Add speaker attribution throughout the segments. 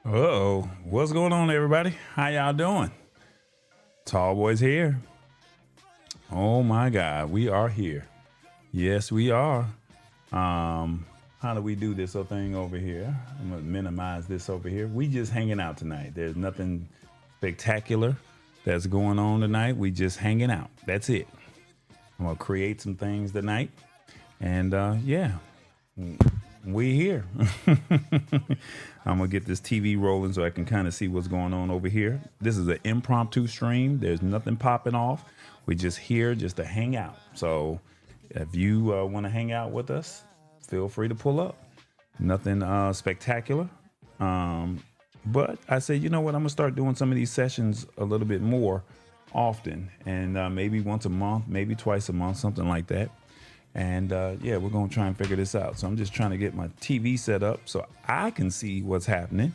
Speaker 1: Uh-oh. What's going on, everybody? How y'all doing? Tall Boys here. Oh my God, we are here. Yes, we are. How do we do this little thing over here? I'm gonna minimize this over here. We just hanging out tonight. There's nothing spectacular that's going on tonight. We just hanging out. That's it. I'm gonna create some things tonight. And yeah, we here. I'm gonna get this TV rolling so I can kind of see what's going on over here. This is an impromptu stream. There's nothing popping off. We're just here just to hang out. So if you want to hang out with us, feel free to pull up. Nothing spectacular. But I said, you know what? I'm gonna start doing some of these sessions a little bit more often, and maybe once a month, maybe twice a month, something like that. And yeah, we're gonna try and figure this out. So I'm just trying to get my TV set up so I can see what's happening.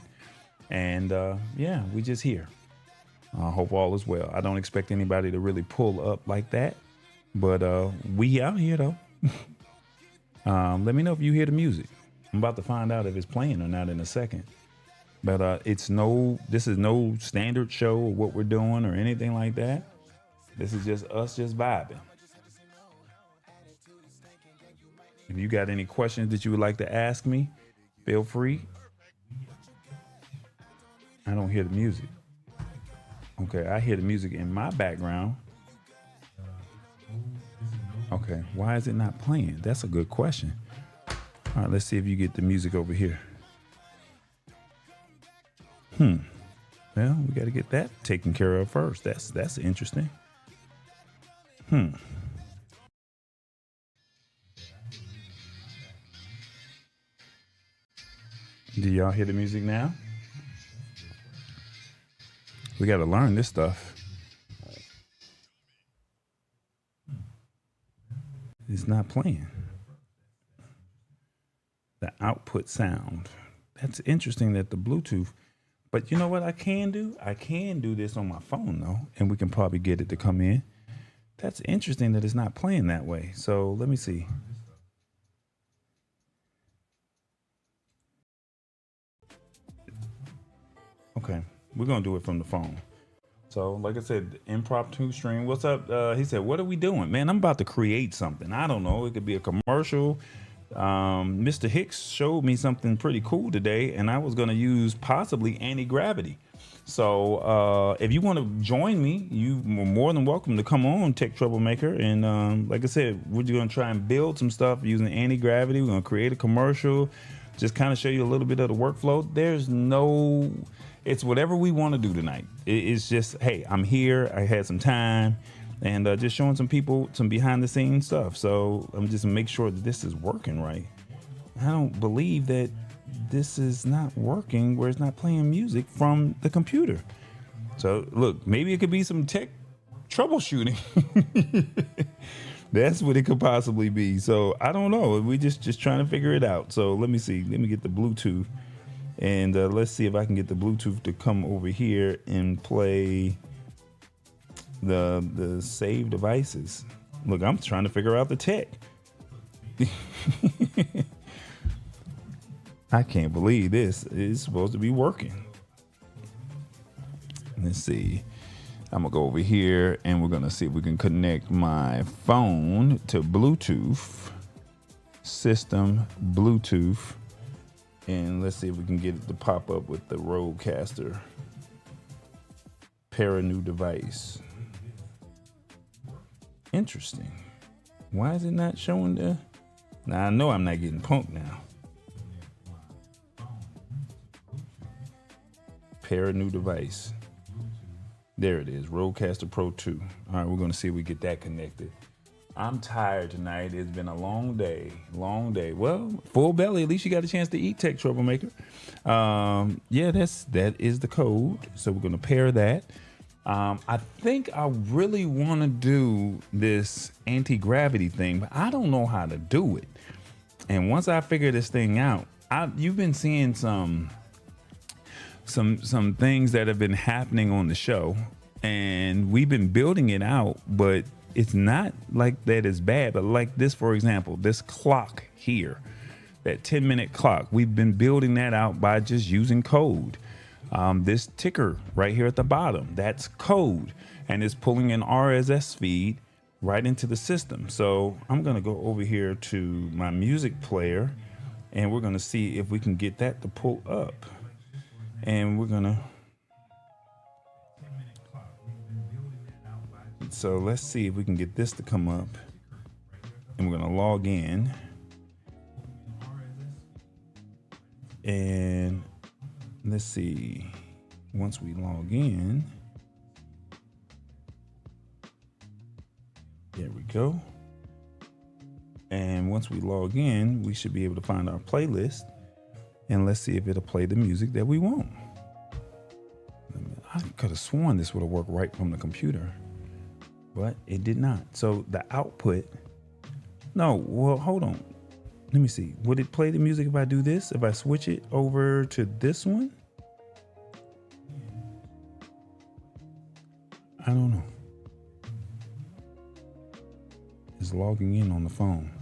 Speaker 1: And yeah, we just here. I hope all is well. I don't expect anybody to really pull up like that, but we out here though. Let me know if you hear the music. I'm about to find out if it's playing or not in a second. But this is no standard show or what we're doing or anything like that. This is just us just vibing. If you got any questions that you would like to ask me, feel free. I don't hear the music. Okay, I hear the music in my background. Okay, why is it not playing? That's a good question. All right, let's see if you get the music over here. Well, we got to get that taken care of first. That's interesting. Do y'all hear the music now? We got to learn this stuff. It's not playing. The output sound. That's interesting that the Bluetooth, but you know what I can do? I can do this on my phone though, and we can probably get it to come in. That's interesting that it's not playing that way. So let me see. Okay, we're gonna do it from the phone. So like I said, impromptu stream. What's up? He said, what are we doing? Man, I'm about to create something. I don't know. It could be a commercial. Mr. Hicks showed me something pretty cool today, and I was going to use possibly anti-gravity. So if you want to join me, you are more than welcome to come on, Tech Troublemaker. And like I said, we're going to try and build some stuff using anti-gravity. We're going to create a commercial, just kind of show you a little bit of the workflow. It's whatever we want to do tonight. It's just, hey, I'm here. I had some time. And just showing some people some behind the scenes stuff. So I'm just make sure that this is working right. I don't believe that this is not working where it's not playing music from the computer. So look, maybe it could be some tech troubleshooting. That's what it could possibly be. So I don't know. We just trying to figure it out. So let me see. Let me get the Bluetooth, and let's see if I can get the Bluetooth to come over here and play the save devices. Look, I'm trying to figure out the tech. I can't believe this is supposed to be working. Let's see. I'm gonna go over here and we're gonna see if we can connect my phone to Bluetooth system, Bluetooth, and let's see if we can get it to pop up with the Rodecaster. Pair a new device. Interesting. Why is it not showing the... Now, I know I'm not getting punked now. Pair a new device. There it is, Rodecaster Pro 2. All right, we're going to see if we get that connected. I'm tired tonight. It's been a long day. Well, full belly. At least you got a chance to eat, Tech Troublemaker. Yeah, that is the code. So we're going to pair that. I think I really want to do this anti-gravity thing, but I don't know how to do it. And once I figure this thing out, you've been seeing some things that have been happening on the show, and we've been building it out, but it's not like that is bad. But like this, for example, this clock here, that 10-minute clock, we've been building that out by just using code. this ticker right here at the bottom. That's code, and it's pulling an RSS feed right into the system. So I'm gonna go over here to my music player, and we're gonna see if we can get that to pull up. And we're gonna, so let's see if we can get this to come up, and we're gonna log in. And let's see, once we log in, there we go. And once we log in, we should be able to find our playlist, and let's see if it'll play the music that we want. I could have sworn this would have worked right from the computer, but it did not. So the output, no, well, hold on. Let me see. Would it play the music if I do this? If I switch it over to this one? I don't know. It's logging in on the phone.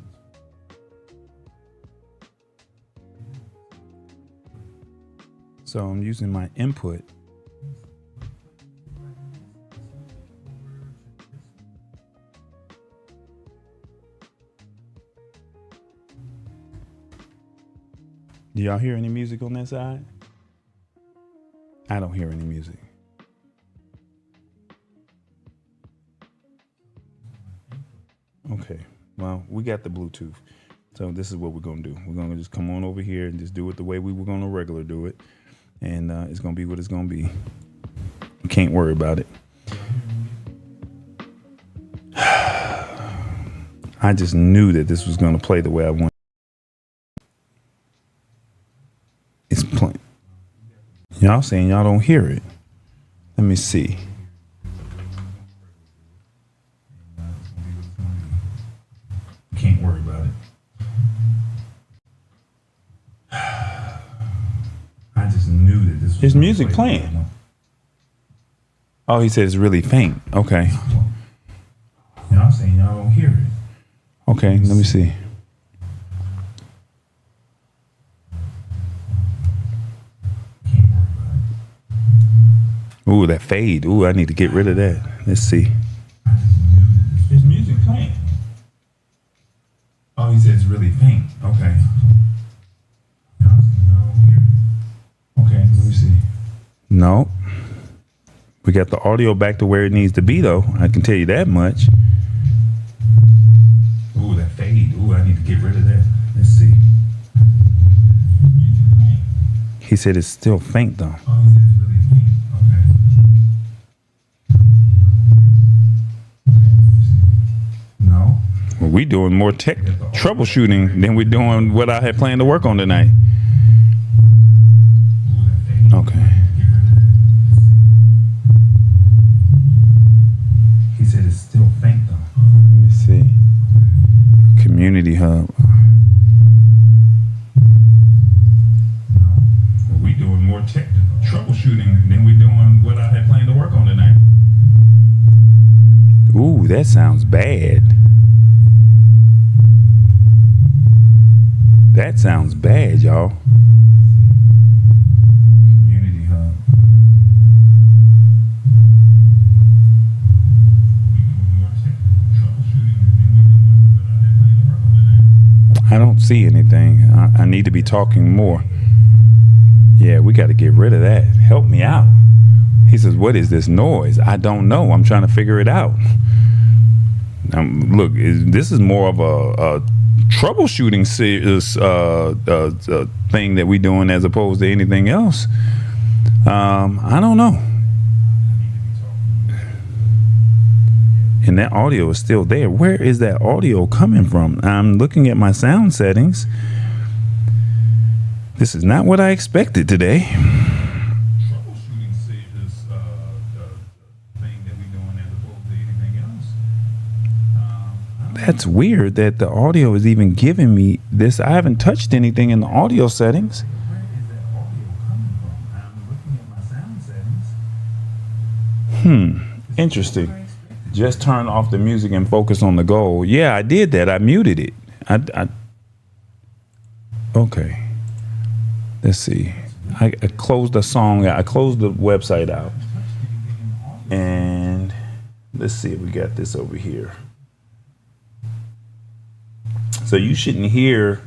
Speaker 1: So I'm using my input. Do y'all hear any music on that side? I don't hear any music. Okay, well, we got the Bluetooth. So this is what we're gonna do. We're gonna just come on over here and just do it the way we were gonna regular do it. And it's gonna be what it's gonna be. You can't worry about it. I just knew that this was gonna play the way I wanted. It's playing. Y'all saying y'all don't hear it. Let me see. Can't worry about it. I just knew that this was. Is music playing? Oh, he said it's really faint. Okay. Y'all saying y'all don't hear it. Okay, let me see. Ooh, that fade. Ooh, I need to get rid of that. Let's see. Is music playing? Oh, he said it's really faint. Okay. Okay, let me see. No. We got the audio back to where it needs to be, though. I can tell you that much. Ooh, that fade. Ooh, I need to get rid of that. Let's see. He said it's still faint, though. Oh, he said it's really faint. No. Well, we doing more tech troubleshooting than we're doing what I had planned to work on tonight. Okay. He said it's still faint though. Let me see. Community hub. Well, we doing more tech troubleshooting than we're doing what I had planned to work on tonight. Ooh, that sounds bad. That sounds bad, y'all. Community hub. I don't see anything. I need to be talking more. Yeah, we got to get rid of that. Help me out. He says, what is this noise? I don't know. I'm trying to figure it out. Look, this is more of a troubleshooting thing that we're doing as opposed to anything else. I don't know. And that audio is still there. Where is that audio coming from? I'm looking at my sound settings. This is not what I expected today. That's weird that the audio is even giving me this. I haven't touched anything in the audio settings. Where is that audio coming from? I'm looking at my sound settings. Interesting. Just turn off the music and focus on the goal. Yeah, I did that. I muted it. Okay. Let's see. I closed the song out. I closed the website out. And let's see if we got this over here. So you shouldn't hear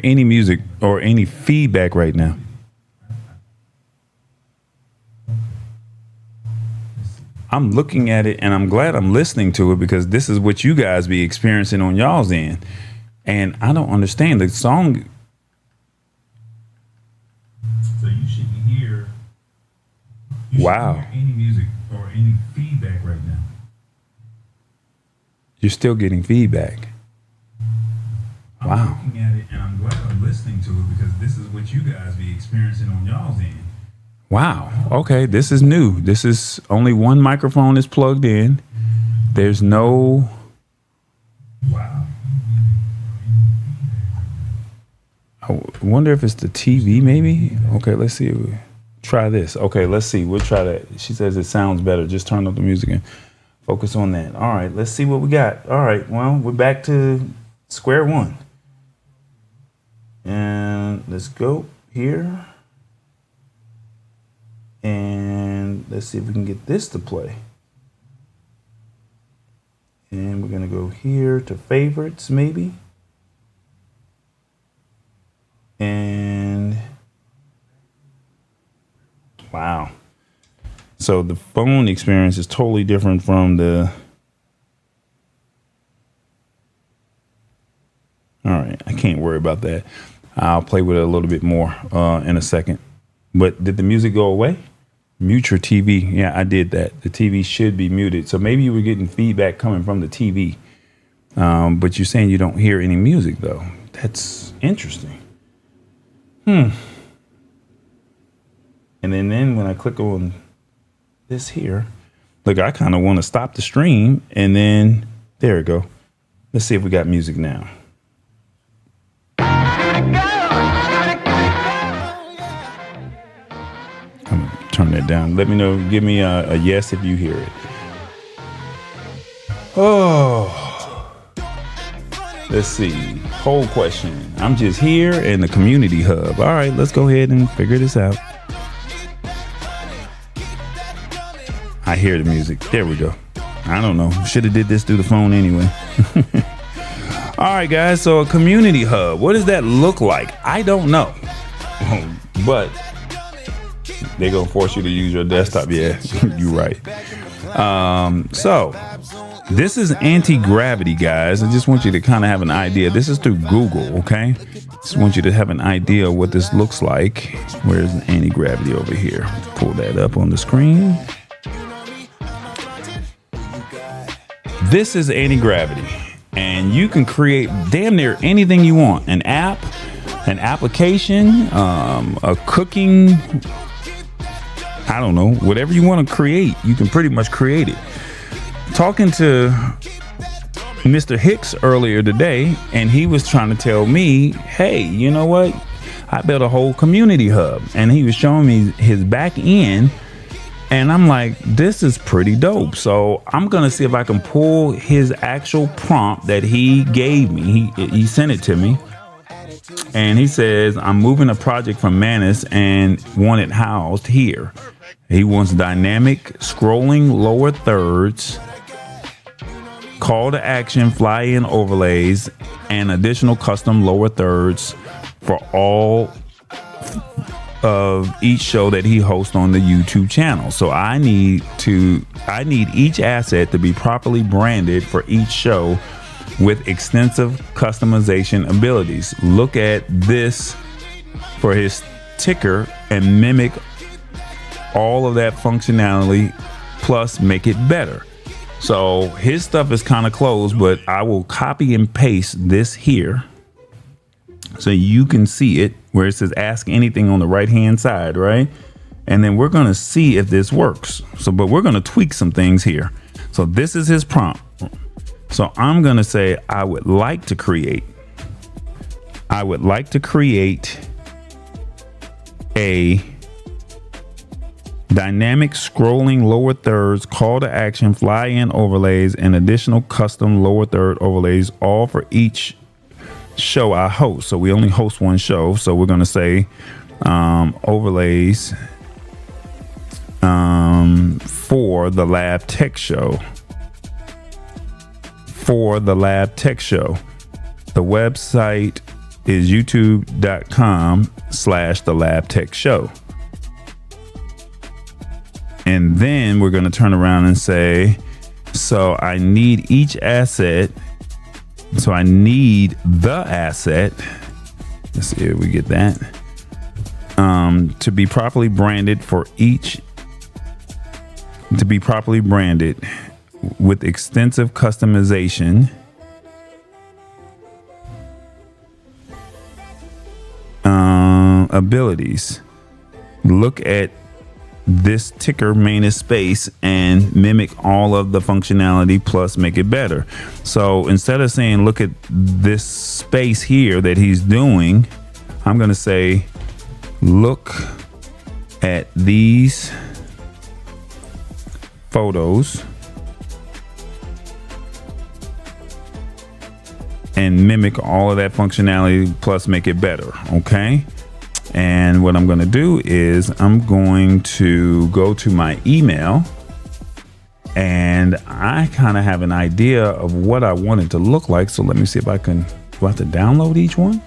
Speaker 1: any music or any feedback right now. I'm looking at it and I'm glad I'm listening to it, because this is what you guys be experiencing on y'all's end. And I don't understand the song. So you shouldn't hear any music or any feedback right now. You're still getting feedback. Wow. I'm looking at it and I'm glad I'm listening to it, because this is what you guys be experiencing on y'all's end. Wow. Okay, this is new. This is only one microphone is plugged in. There's no. Wow. I wonder if it's the TV maybe. Okay, let's see. Try this. Okay, let's see. We'll try that. She says it sounds better. Just turn up the music and focus on that. All right, let's see what we got. All right, well, we're back to square one. And let's go here. And let's see if we can get this to play. And we're going to go here to favorites, maybe. And wow. So the phone experience is totally different from the. All right. I can't worry about that. I'll play with it a little bit more in a second. But did the music go away? Mute your TV. Yeah, I did that. The TV should be muted. So maybe you were getting feedback coming from the TV. But you're saying you don't hear any music, though. That's interesting. And then when I click on this here, look, I kind of want to stop the stream. And then there we go. Let's see if we got music now. Turn that down. Let me know. Give me a yes if you hear it. Oh, let's see. Poll question. I'm just here in the community hub. All right, let's go ahead and figure this out. I hear the music. There we go. I don't know. Should have did this through the phone anyway. All right, guys. So a community hub. What does that look like? I don't know. But they're going to force you to use your desktop. Yeah, you're right. So this is anti-gravity, guys. I just want you to kind of have an idea. This is through Google, okay? Just want you to have an idea of what this looks like. Where's the anti-gravity over here? Pull that up on the screen. This is anti-gravity. And you can create damn near anything you want. An app, an application, a cooking, I don't know, whatever you want to create, you can pretty much create it. Talking to Mr. Hicks earlier today, and he was trying to tell me, hey, you know what? I built a whole community hub, and he was showing me his back end, and I'm like, this is pretty dope. So I'm going to see if I can pull his actual prompt that he gave me. He sent it to me. And he says, I'm moving a project from Manus and want it housed here. He wants dynamic scrolling lower thirds, call to action, fly in overlays, and additional custom lower thirds for all of each show that he hosts on the YouTube channel. So I need each asset to be properly branded for each show with extensive customization abilities. Look at this for his ticker and mimic all of that functionality, plus make it better. So his stuff is kind of closed, but I will copy and paste this here so you can see it where it says ask anything on the right hand side, right? And then we're going to see if this works. So, but we're going to tweak some things here. So this is his prompt. So I'm going to say, I would like to create a dynamic scrolling lower thirds, call to action, fly in overlays, and additional custom lower third overlays, all for each show I host. So we only host one show. So we're going to say overlays for the Lab Tech Show. For the Lab Tech Show. The website is youtube.com/the Lab Tech Show. And then we're going to turn around and say, so I need each asset. So I need the asset. Let's see if we get that. To be properly branded for each. To be properly branded with extensive customization. Abilities. Look at this ticker main space and mimic all of the functionality plus make it better. So instead of saying look at this space here that he's doing, I'm going to say look at these photos and mimic all of that functionality plus make it better. Okay. And what I'm going to do is I'm going to go to my email, and I kind of have an idea of what I want it to look like. So let me see if I can. Do I have to download each one?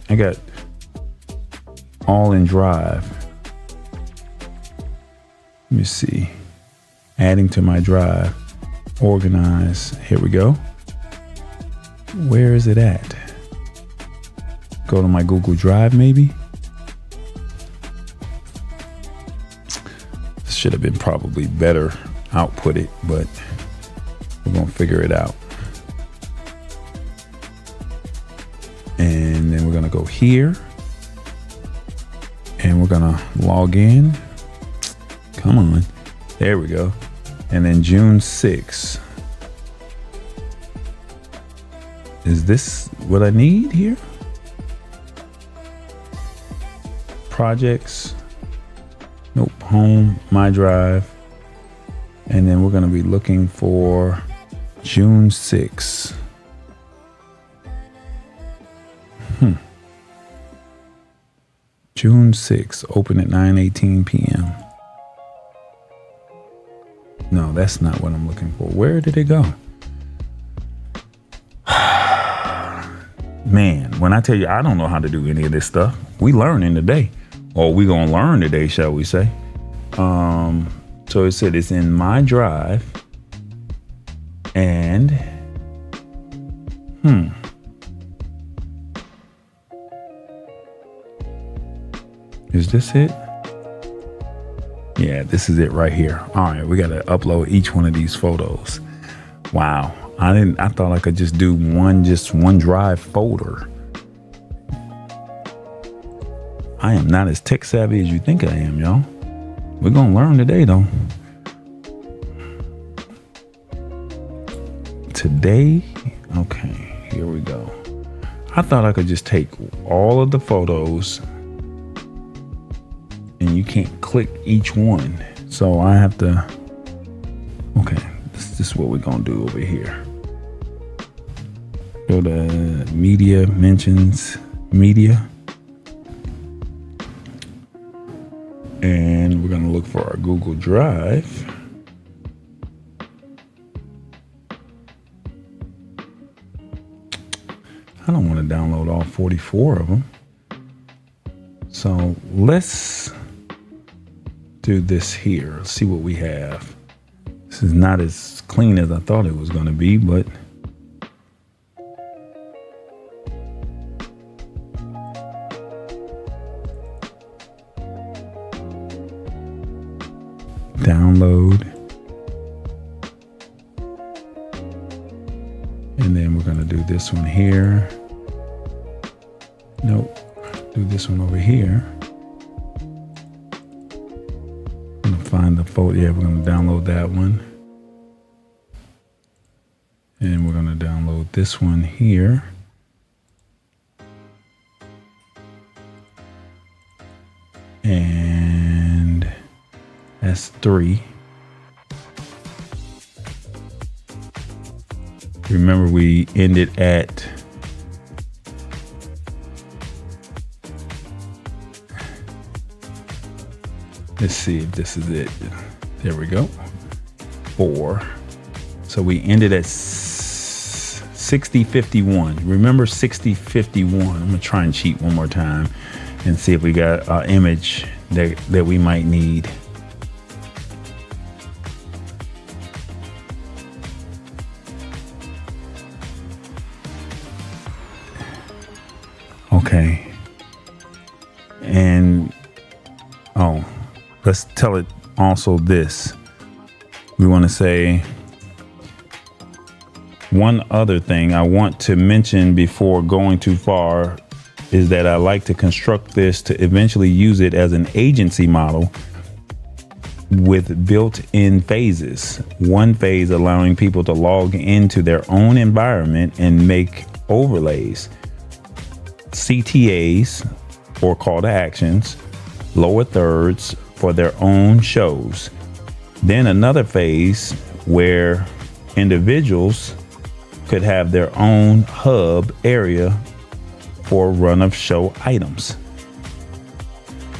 Speaker 1: I got all in Drive. Let me see. Adding to my Drive. Organize. Here we go. Where is it at? Go to my Google Drive, maybe. This should have been probably better outputted, but we're gonna figure it out. And then we're gonna go here, and we're gonna log in. Come on, there we go. And then June 6th. Is this what I need here? Projects. Nope. Home, my Drive. And then we're going to be looking for June 6th. June 6th. Open at 9:18 p.m. No, that's not what I'm looking for. Where did it go? Man, when I tell you I don't know how to do any of this stuff, we learning today. Or we gonna learn today, shall we say. So it said it's in my Drive. And is this it? Yeah, this is it right here. All right, we gotta upload each one of these photos. Wow. I thought I could just do one Drive folder. I am not as tech savvy as you think I am, y'all. We're gonna learn today, though. Today, okay, here we go. I thought I could just take all of the photos, and you can't click each one. So I have to, okay, this is what we're gonna do over here. Go to media, mentions, media. And we're gonna look for our Google Drive. I don't want to download all 44 of them. So let's do this here. Let's see what we have. This is not as clean as I thought it was going to be, but download. And then we're going to do this one here. Nope. Do this one over here. I'm going to find the photo. Yeah, we're going to download that one. And we're going to download this one here. And that's 3. Remember, we ended at let's see if this is it. There we go. 4. So we ended at 6051. Remember 6051. I'm gonna try and cheat one more time and see if we got an image that we might need. Okay. And let's tell it also this. We want to say one other thing I want to mention before going too far is that I like to construct this to eventually use it as an agency model with built-in phases. One phase allowing people to log into their own environment and make overlays, CTAs or call to actions, lower thirds for their own shows. Then another phase where individuals could have their own hub area for run of show items.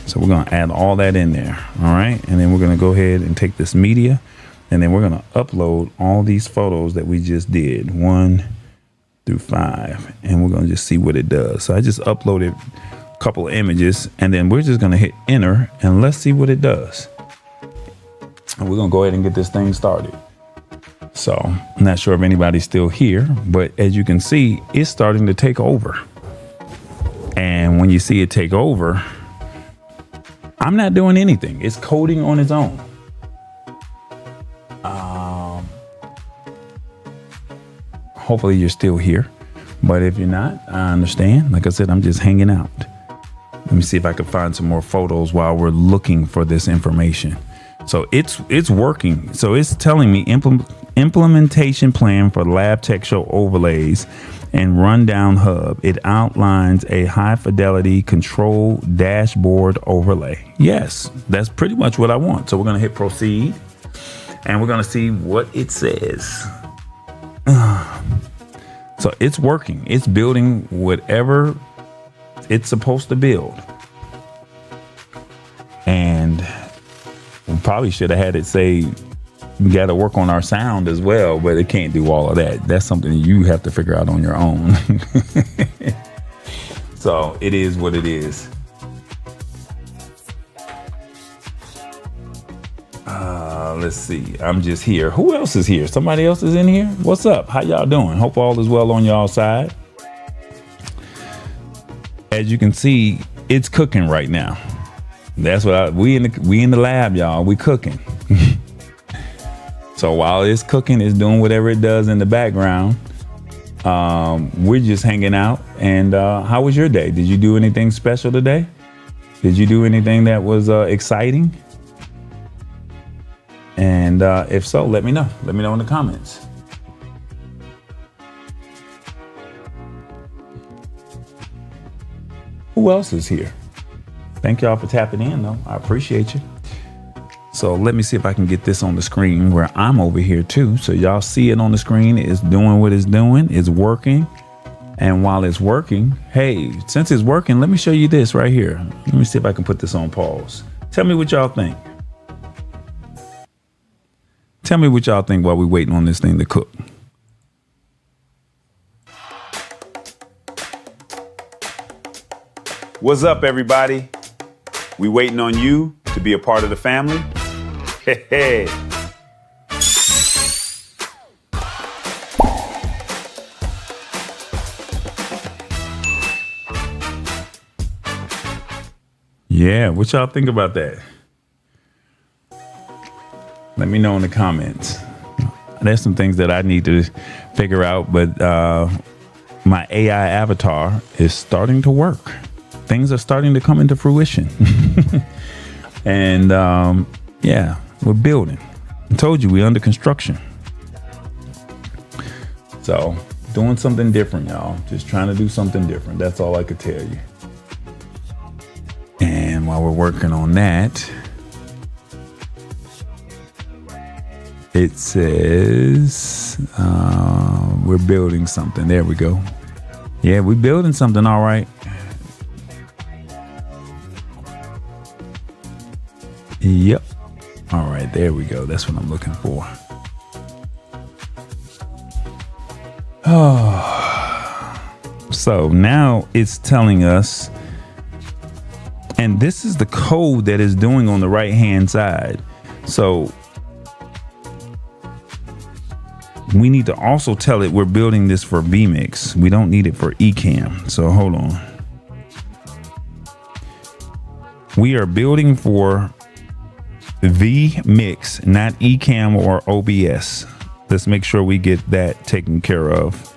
Speaker 1: So we're going to add all that in there. All right. And then we're going to go ahead and take this media, and then we're going to upload all these photos that we just did, 1 through 5. And we're going to just see what it does. So I just uploaded a couple of images, and then we're just going to hit enter and let's see what it does. And we're going to go ahead and get this thing started. So I'm not sure if anybody's still here, but as you can see, it's starting to take over. And when you see it take over, I'm not doing anything. It's coding on its own. Hopefully you're still here, but if you're not, I understand. Like I said, I'm just hanging out. Let me see if I can find some more photos while we're looking for this information. So it's working. So it's telling me implementation plan for lab tech show overlays and rundown hub. It outlines a high fidelity control dashboard overlay. Yes, that's pretty much what I want. So we're going to hit proceed and we're going to see what it says. So it's working. It's building whatever it's supposed to build. And we probably should have had it say we got to work on our sound as well, but it can't do all of that. That's something you have to figure out on your own. So it is what it is. Let's see. I'm just here. Who else is here? Somebody else is in here? What's up? How y'all doing? Hope all is well on y'all side. As you can see, it's cooking right now. That's what we in the lab, y'all. We cooking. So while it's cooking, it's doing whatever it does in the background. We're just hanging out. And how was your day? Did you do anything special today? Did you do anything that was exciting? And if so, let me know. Let me know in the comments. Who else is here? Thank y'all for tapping in, though. I appreciate you. So let me see if I can get this on the screen where I'm over here too. So y'all see it on the screen. It's doing what it's doing. It's working. And while it's working, hey, since it's working, let me show you this right here. Let me see if I can put this on pause. Tell me what y'all think. Tell me what y'all think while we're waiting on this thing to cook. What's up, everybody? We waiting on you to be a part of the family. Hey. Yeah, what y'all think about that? Let me know in the comments. There's some things that I need to figure out, but my AI avatar is starting to work. Things are starting to come into fruition. And yeah, we're building. I told you we're under construction. So doing something different, y'all. Just trying to do something different. That's all I could tell you. And while we're working on that, it says vmix. We're building something. There we go. Yeah, we're building something. All right. Yep. All right, there we go. That's what I'm looking for. Oh, so now it's telling us, and this is the code that is doing on the right hand side. So we need to also tell it we're building this for vmix. We don't need it for eCam. So hold on. We are building for vmix, not eCam or OBS. Let's make sure we get that taken care of.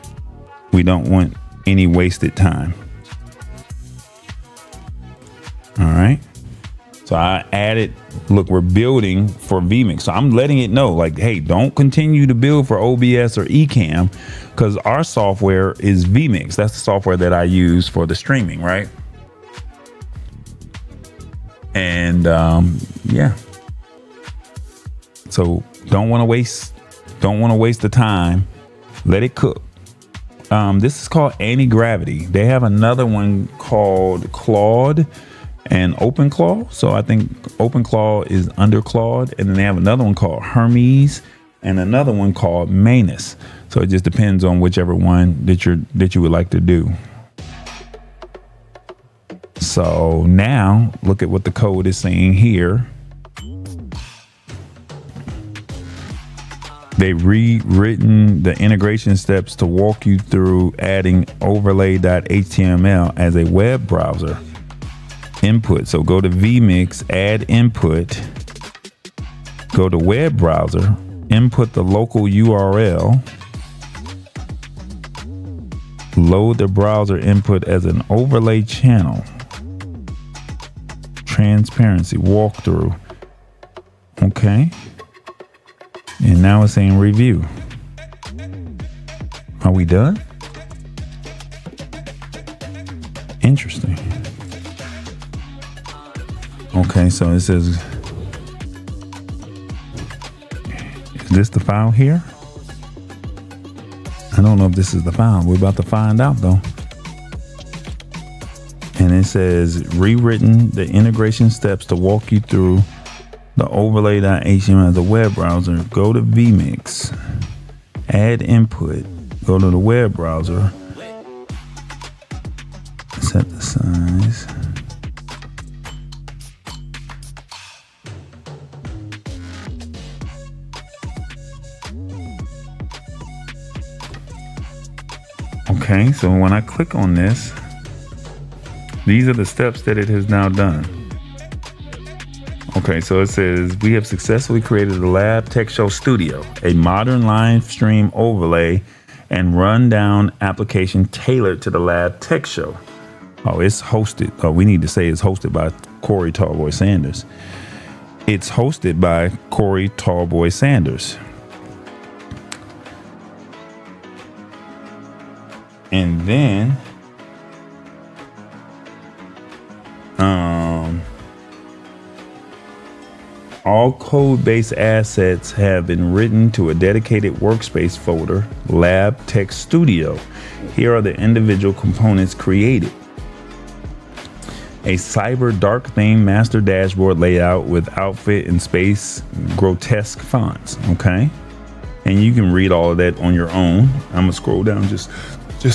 Speaker 1: We don't want any wasted time. All right. So I added, look, we're building for vmix. So I'm letting it know, like, hey, don't continue to build for OBS or eCam, because our software is vmix. That's the software that I use for the streaming, right? And yeah. So don't want to waste the time. Let it cook. This is called anti-gravity. They have another one called Claude and OpenClaw. So I think OpenClaw is under Claude, and then they have another one called Hermes and another one called Manus. So it just depends on whichever one that you would like to do. So now look at what the code is saying here. They've rewritten the integration steps to walk you through adding overlay.html as a web browser input. So go to vmix, add input, go to web browser, input the local URL, load the browser input as an overlay channel, transparency, walkthrough. Okay. And now it's saying review. Are we done? Interesting. Okay, so it says, is this the file here? I don't know if this is the file. We're about to find out though. And it says rewritten the integration steps to walk you through the overlay.html as a web browser. Go to vmix, add input, go to the web browser, set the size. Okay, so when I click on this, these are the steps that it has now done. Okay, so it says we have successfully created the Lab Tech Show Studio, a modern live stream overlay and rundown application tailored to the Lab Tech Show. Oh, it's hosted. Oh, we need to say it's hosted by Corey Tallboy Sanders. It's hosted by Corey Tallboy Sanders. And then, all code-based assets have been written to a dedicated workspace folder, Lab Tech Studio. Here are the individual components created. A cyber dark theme master dashboard layout with outfit and space grotesque fonts, okay? And you can read all of that on your own. I'm gonna scroll down just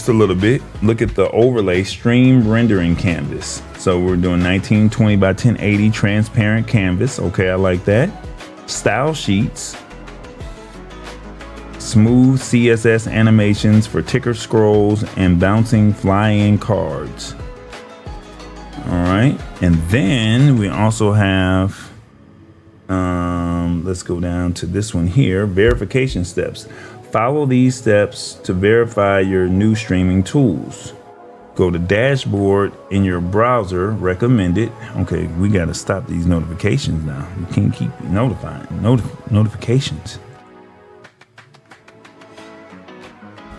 Speaker 1: a little bit. Look at the overlay stream rendering canvas. So we're doing 1920 by 1080 transparent canvas. Okay, I like that. Style sheets, smooth CSS animations for ticker scrolls and bouncing fly-in cards. All right, and then we also have, let's go down to this one here, verification steps. Follow these steps to verify your new streaming tools. Go to dashboard in your browser, recommended. Okay, we got to stop these notifications now. You can't keep notifying notifications.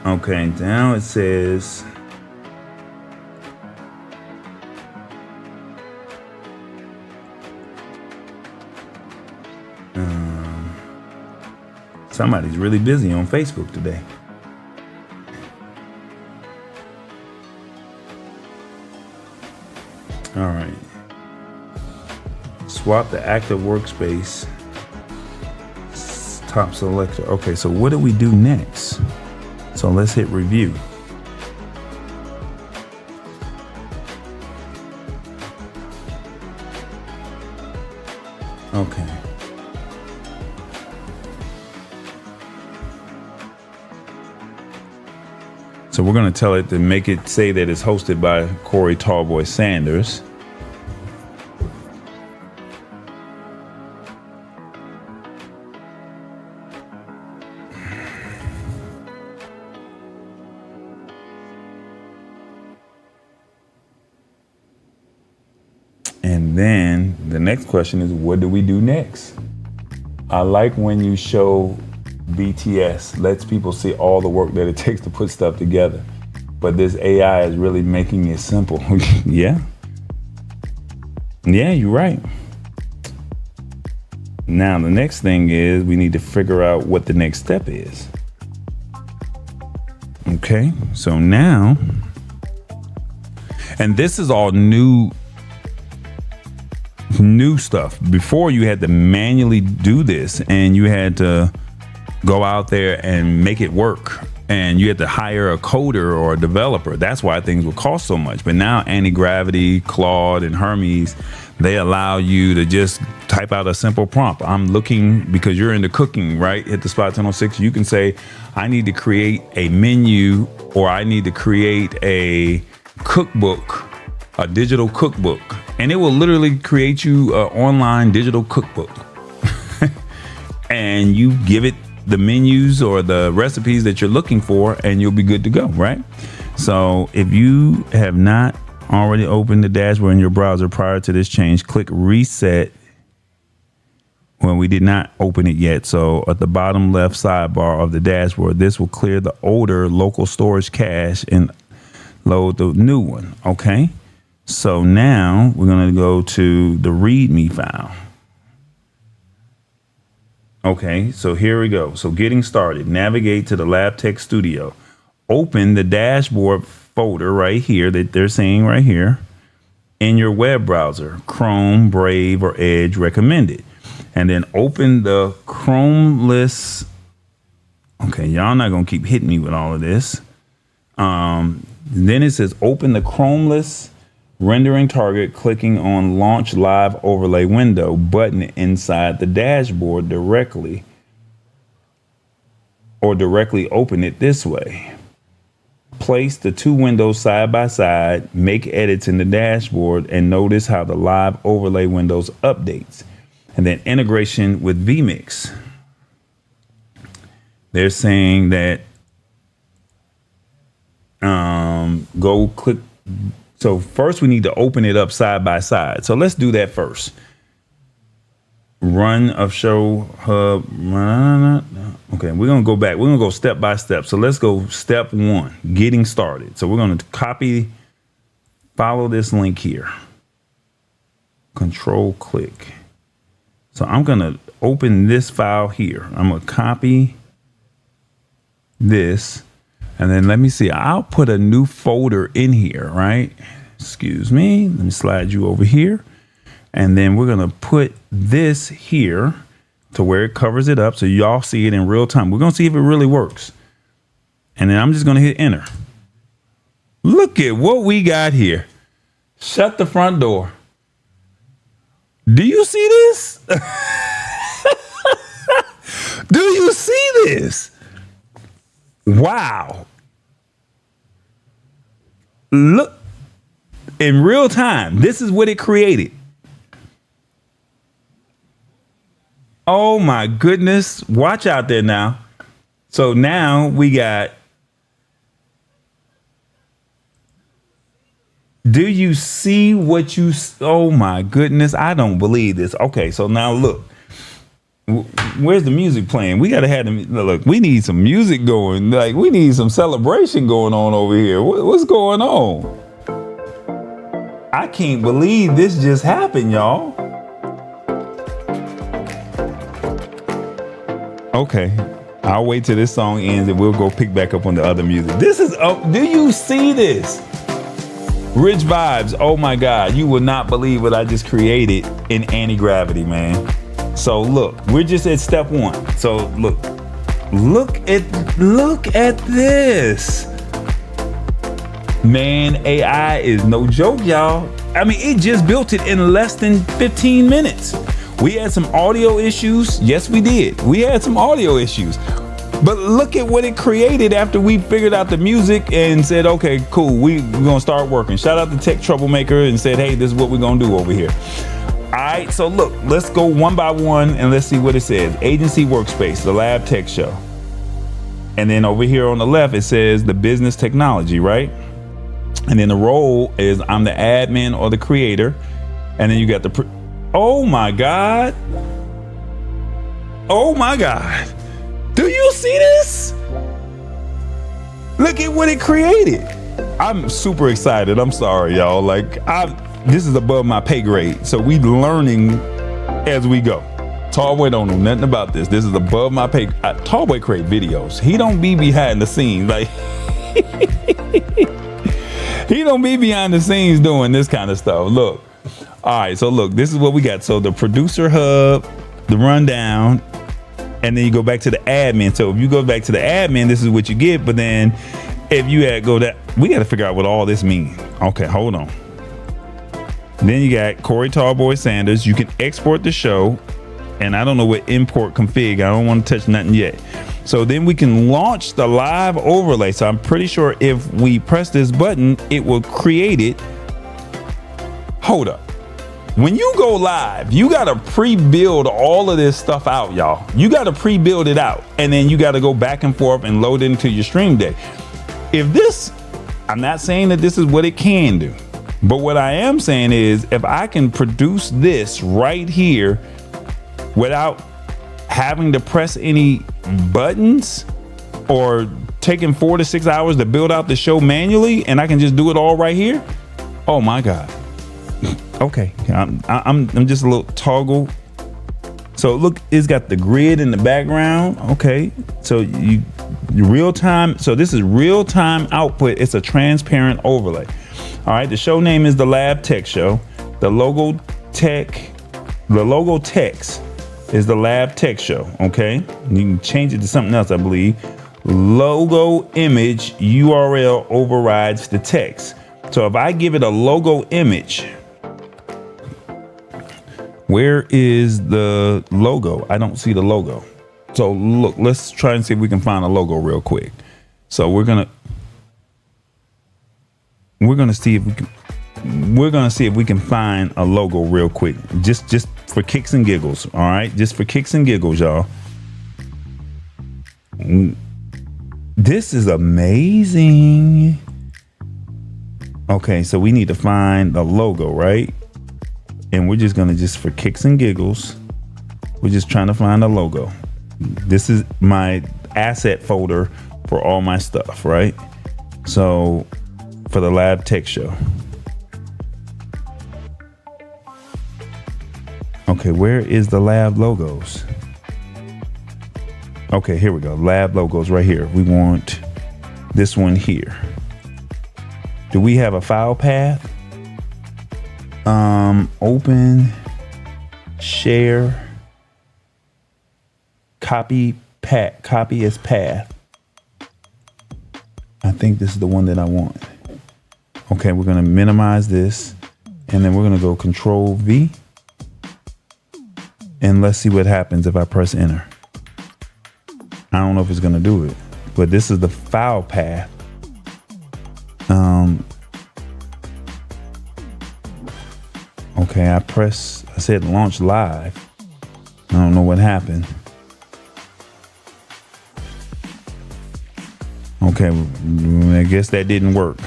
Speaker 1: Okay, now it says Somebody's really busy on Facebook today. All right. Swap the active workspace. Top selector. Okay, so what do we do next? So let's hit review. Okay. So we're going to tell it to make it say that it's hosted by Corey Tallboy Sanders. And then the next question is, what do we do next? I like when you show BTS, lets people see all the work that it takes to put stuff together. But this AI is really making it simple. Yeah. Yeah, you're right. Now, the next thing is we need to figure out what the next step is. Okay, so now, and this is all new stuff. Before, you had to manually do this and you had to go out there and make it work, and you had to hire a coder or a developer. That's why things would cost so much. But now Anti-Gravity, Claude, and Hermes, they allow you to just type out a simple prompt. I'm looking, because you're into cooking, right? Hit the spot 1006. You can say, I need to create a menu, or I need to create a cookbook, a digital cookbook. And it will literally create you an online digital cookbook. And you give it the menus or the recipes that you're looking for, and you'll be good to go, right? So if you have not already opened the dashboard in your browser prior to this change, click reset. Well, we did not open it yet. So at the bottom left sidebar of the dashboard, this will clear the older local storage cache and load the new one. Okay. So now we're going to go to the README file. Okay, so here we go. So getting started, navigate to the LabTech Studio. Open the dashboard folder right here that they're saying right here in your web browser, Chrome, Brave, or Edge recommended. And then open the Chromeless. Okay, y'all not going to keep hitting me with all of this. Then it says open the Chromeless rendering target, clicking on Launch Live Overlay Window button inside the dashboard directly, or directly open it this way. Place the two windows side by side, make edits in the dashboard, and notice how the Live Overlay windows updates. And then integration with vMix. They're saying that go click. So first we need to open it up side by side. So let's do that first. Run of show hub. Okay, we're going to go back. We're going to go step by step. So let's go step one, getting started. So we're going to follow this link here. Control click. So I'm going to open this file here. I'm going to copy this. And then let me see, I'll put a new folder in here, right? Excuse me. Let me slide you over here. And then we're going to put this here to where it covers it up so y'all see it in real time. We're going to see if it really works. And then I'm just going to hit enter. Look at what we got here. Shut the front door. Do you see this? Do you see this? Wow. Look, in real time, this is what it created. Oh my goodness. Watch out there now. So now we got, do you see what you, oh my goodness. I don't believe this. Okay, so now look. Where's the music playing? We gotta have the look. We need some music going. Like we need some celebration going on over here. What's going on? I can't believe this just happened, y'all. Okay, I'll wait till this song ends and we'll go pick back up on the other music. This is up. Do you see this? Rich vibes. Oh my God. You will not believe what I just created in anti-gravity, man. So look, we're just at step one. So look at this. Man, AI is no joke, y'all. I mean, it just built it in less than 15 minutes. We had some audio issues. Yes, we did. We had some audio issues. But look at what it created after we figured out the music and said, okay, cool, we're going to start working. Shout out to Tech Troublemaker and said, hey, this is what we're going to do over here. All right, so look, let's go one by one and let's see what it says. Agency Workspace, the Lab Tech Show. And then over here on the left, it says the business technology, right? And then the role is I'm the admin or the creator. And then you got the, oh my God. Oh my God. Do you see this? Look at what it created. I'm super excited. I'm sorry, y'all. Like, this is above my pay grade. So we learning as we go. Tallboy don't know nothing about this. This is above my pay. Tallboy create videos. He don't be behind the scenes. Like, he don't be behind the scenes doing this kind of stuff. Look. All right. So look, this is what we got. So the producer hub, the rundown, and then you go back to the admin. So if you go back to the admin, this is what you get. But then if you go that, we got to figure out what all this means. Okay, hold on. Then you got Corey Tallboy Sanders. You can export the show. And I don't know what import config. I don't want to touch nothing yet. So then we can launch the live overlay. So I'm pretty sure if we press this button, it will create it. Hold up. When you go live, you got to pre-build all of this stuff out, y'all. You got to pre-build it out. And then you got to go back and forth and load it into your stream deck. If this, I'm not saying that this is what it can do. But what I am saying is if I can produce this right here without having to press any buttons or taking 4 to 6 hours to build out the show manually, and I can just do it all right here. Oh my God. Okay, I'm just a little toggle. So look, it's got the grid in the background. Okay, so you real time. So this is real time output. It's a transparent overlay. All right, the show name is the Lab Tech Show. The logo text is the Lab Tech Show. Okay, you can change it to something else, I believe. Logo image URL overrides the text. So if I give it a logo image, where is the logo? I don't see the logo. So look, let's try and see if we can find a logo real quick. So we're gonna see if we can find a logo real quick. Just for kicks and giggles. All right, just for kicks and giggles, y'all. This is amazing. Okay, so we need to find the logo, right? And we're just gonna for kicks and giggles, we're just trying to find a logo. This is my asset folder for all my stuff, right? So for the Lab Tech Show. Okay, where is the lab logos? Okay, here we go. Lab logos right here. We want this one here. Do we have a file path? Open, share, copy as path. I think this is the one that I want. Okay, we're gonna minimize this and then we're gonna go Control V. And let's see what happens if I press enter. I don't know if it's gonna do it, but this is the file path. Okay, I said launch live. I don't know what happened. Okay, I guess that didn't work.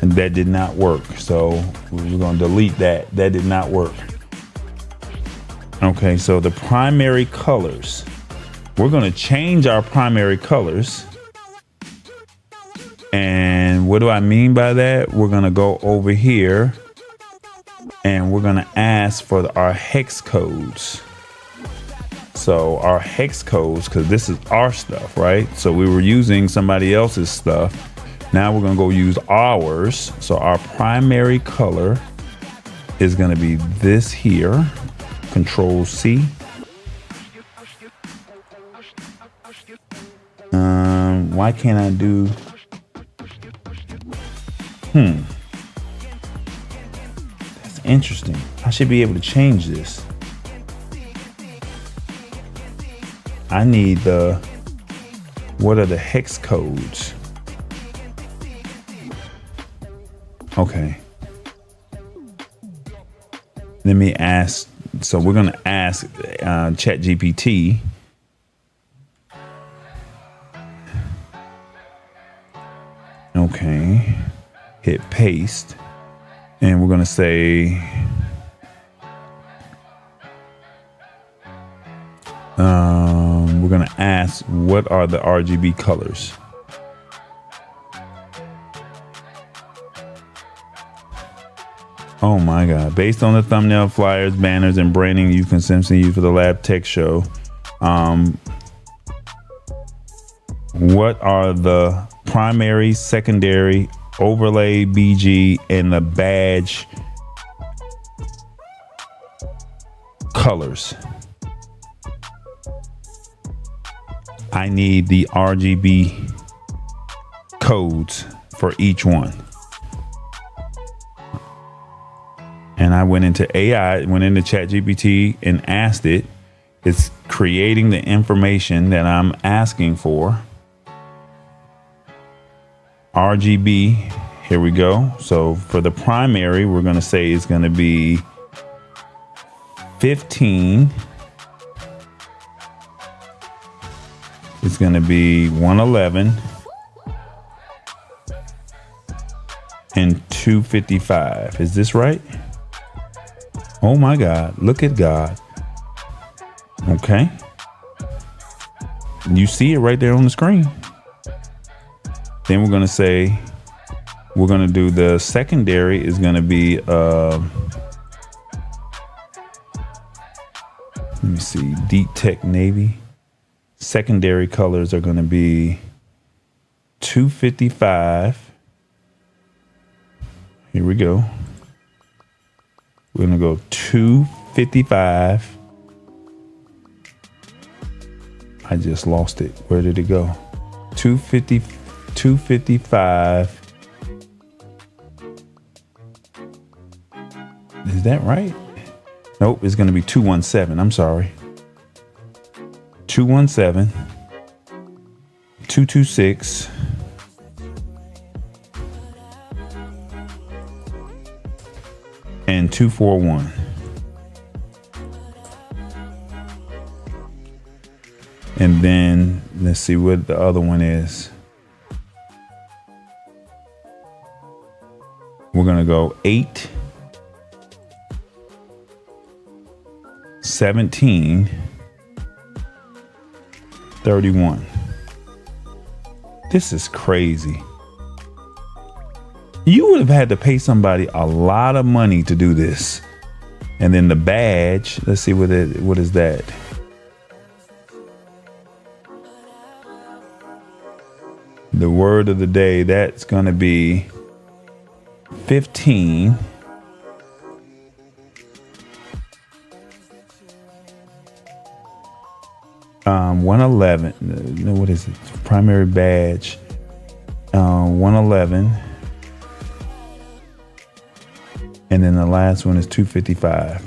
Speaker 1: And that did not work. So we're gonna delete that. That did not work. Okay, so the primary colors. We're gonna change our primary colors. And what do I mean by that? We're gonna go over here and we're gonna ask for our hex codes. So our hex codes, because this is our stuff, right? So we were using somebody else's stuff. Now we're gonna go use ours. So our primary color is gonna be this here. Control C. Why can't I do? That's interesting. I should be able to change this. I need what are the hex codes? Okay. Let me ask. So we're gonna ask ChatGPT. Okay. Hit paste, and we're gonna say. We're gonna ask, what are the RGB colors? Oh my God. Based on the thumbnail, flyers, banners, and branding you consistently use for the lab tech show, what are the primary, secondary, overlay, BG, and the badge colors? I need the RGB codes for each one. And I went into AI, went into ChatGPT and asked it. It's creating the information that I'm asking for. RGB, here we go. So for the primary, we're gonna say it's gonna be 15. It's gonna be 111 and 255. Is this right? Oh my God, look at God. Okay. You see it right there on the screen. Then we're gonna say, we're gonna do the secondary is gonna be, let me see, Deep Tech Navy. Secondary colors are gonna be 255. Here we go. We're gonna go 255. I just lost it. Where did it go? 250, 255. Is that right? Nope, it's gonna be 217. I'm sorry. 217, 226, and 241. And then let's see what the other one is. We're gonna go 8, 17, 31. This is crazy. You would have had to pay somebody a lot of money to do this. And then the badge, let's see what is that? The word of the day, that's gonna be 15. Um, 111. No, what is it? Primary badge. 111. And then the last one is 255.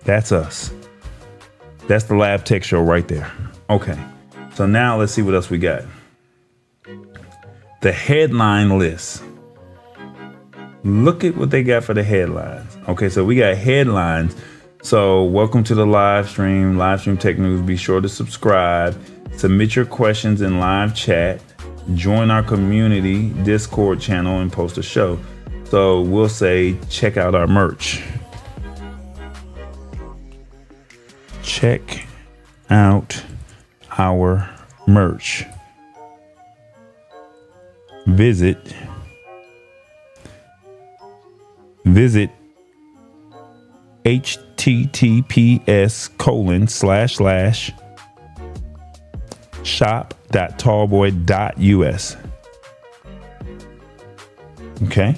Speaker 1: That's us. That's the lab tech show right there. Okay. So now let's see what else we got. The headline list. Look at what they got for the headlines. Okay, so we got headlines. So welcome to the live stream Tech News. Be sure to subscribe, submit your questions in live chat, join our community Discord channel, and post a show. So we'll say, check out our merch. Check out our merch. visit https://shop.tallboy.us. Okay,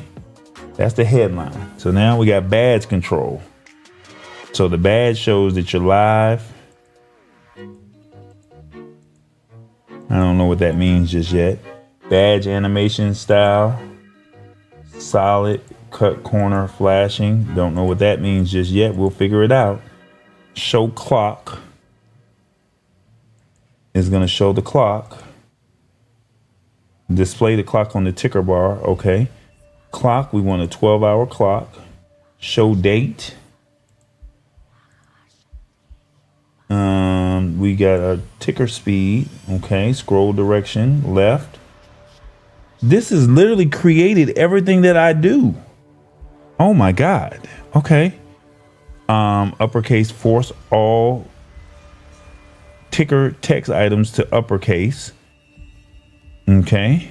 Speaker 1: that's the headline. So now we got badge control. So the badge shows that you're live. I don't know what that means just yet. Badge animation style, solid cut corner flashing. Don't know what that means just yet. We'll figure it out. Show clock is going to show the clock. Display the clock on the ticker bar. Okay. Clock, we want a 12-hour clock. Show date. We got a ticker speed. Okay. Scroll direction left. This has literally created everything that I do. Oh my God. Okay. Uppercase, force all ticker text items to uppercase. Okay.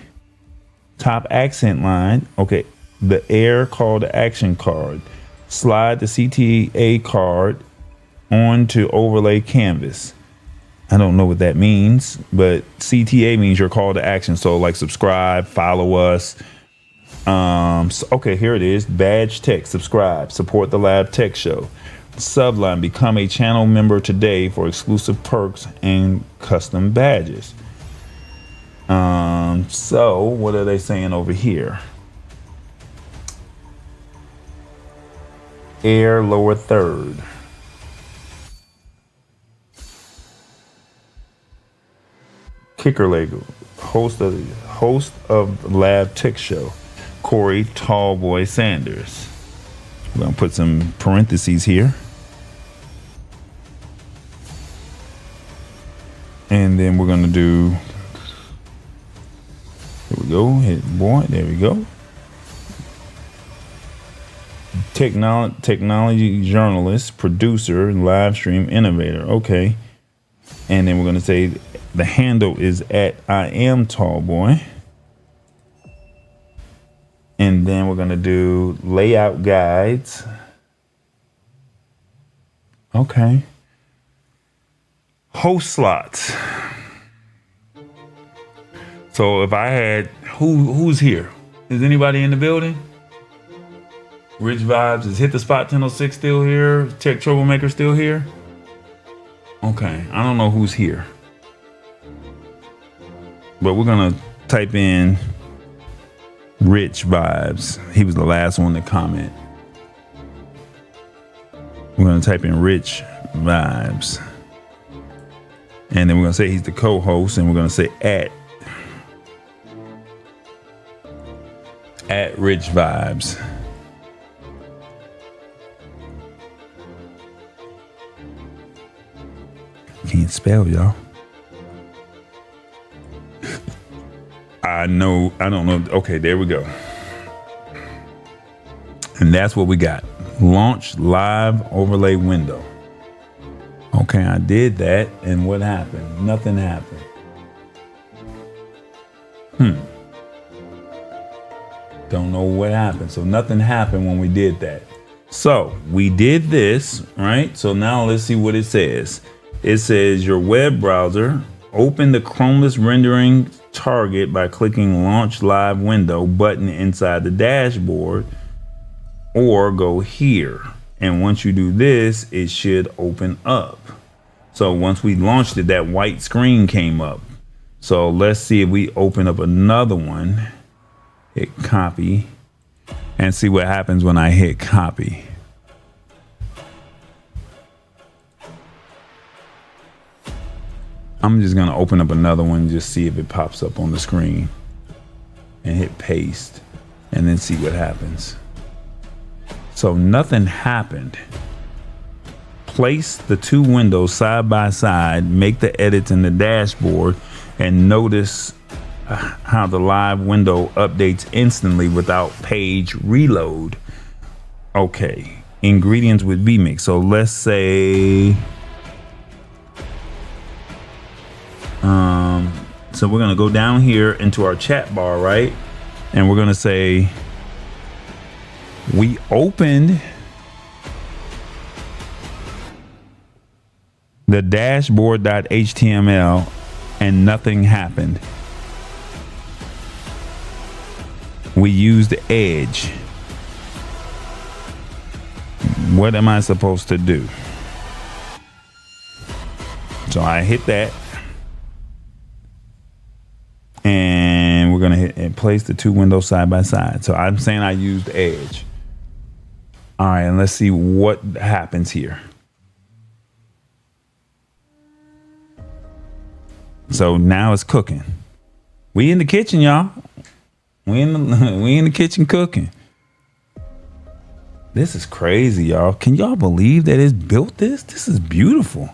Speaker 1: Top accent line. Okay. The air call to action card. Slide the CTA card onto overlay canvas. I don't know what that means, but CTA means your call to action. So like subscribe, follow us. Okay, here it is. Badge text, subscribe, support the live tech show. Subline, become a channel member today for exclusive perks and custom badges. So what are they saying over here? Air lower third. Kicker Lego, host of the Lab Tech Show, Corey Tallboy Sanders. We're gonna put some parentheses here, and then we're gonna do. Here we go. Hit boy. There we go. Technology journalist, producer, live stream innovator. Okay, and then we're gonna say. The handle is at I am Tallboy. And then we're going to do layout guides. Okay. Host slots. So if I had, who's here? Is anybody in the building? Rich Vibes, is Hit the Spot 1006 still here? Tech Troublemaker still here? Okay, I don't know who's here. But we're going to type in Rich Vibes. He was the last one to comment. We're going to type in Rich Vibes. And then we're going to say he's the co-host. And we're going to say at Rich Vibes. Can't spell, y'all. I don't know. Okay, there we go. And that's what we got. Launch live overlay window. Okay, I did that. And what happened? Nothing happened. Don't know what happened. So nothing happened when we did that. So we did this, right? So now let's see what it says. It says your web browser, open the Chromeless rendering target by clicking launch live window button inside the dashboard, or go here. And once you do this, it should open up. So once we launched it, that white screen came up. So let's see if we open up another one, hit copy, and see what happens when I hit copy. I'm just gonna open up another one and just see if it pops up on the screen and hit paste and then see what happens. So nothing happened. Place the two windows side by side, make the edits in the dashboard, and notice how the live window updates instantly without page reload. Okay, ingredients with vMix. So let's say, so we're gonna go down here into our chat bar, right? And we're gonna say We opened the dashboard.html and nothing happened. We used Edge. What am I supposed to do? So I hit that. And we're going to hit and place the two windows side by side. So I'm saying I used Edge. All right, and let's see what happens here. So now it's cooking. We in the kitchen, y'all. We in the kitchen cooking. This is crazy, y'all. Can y'all believe that it's built this? This is beautiful.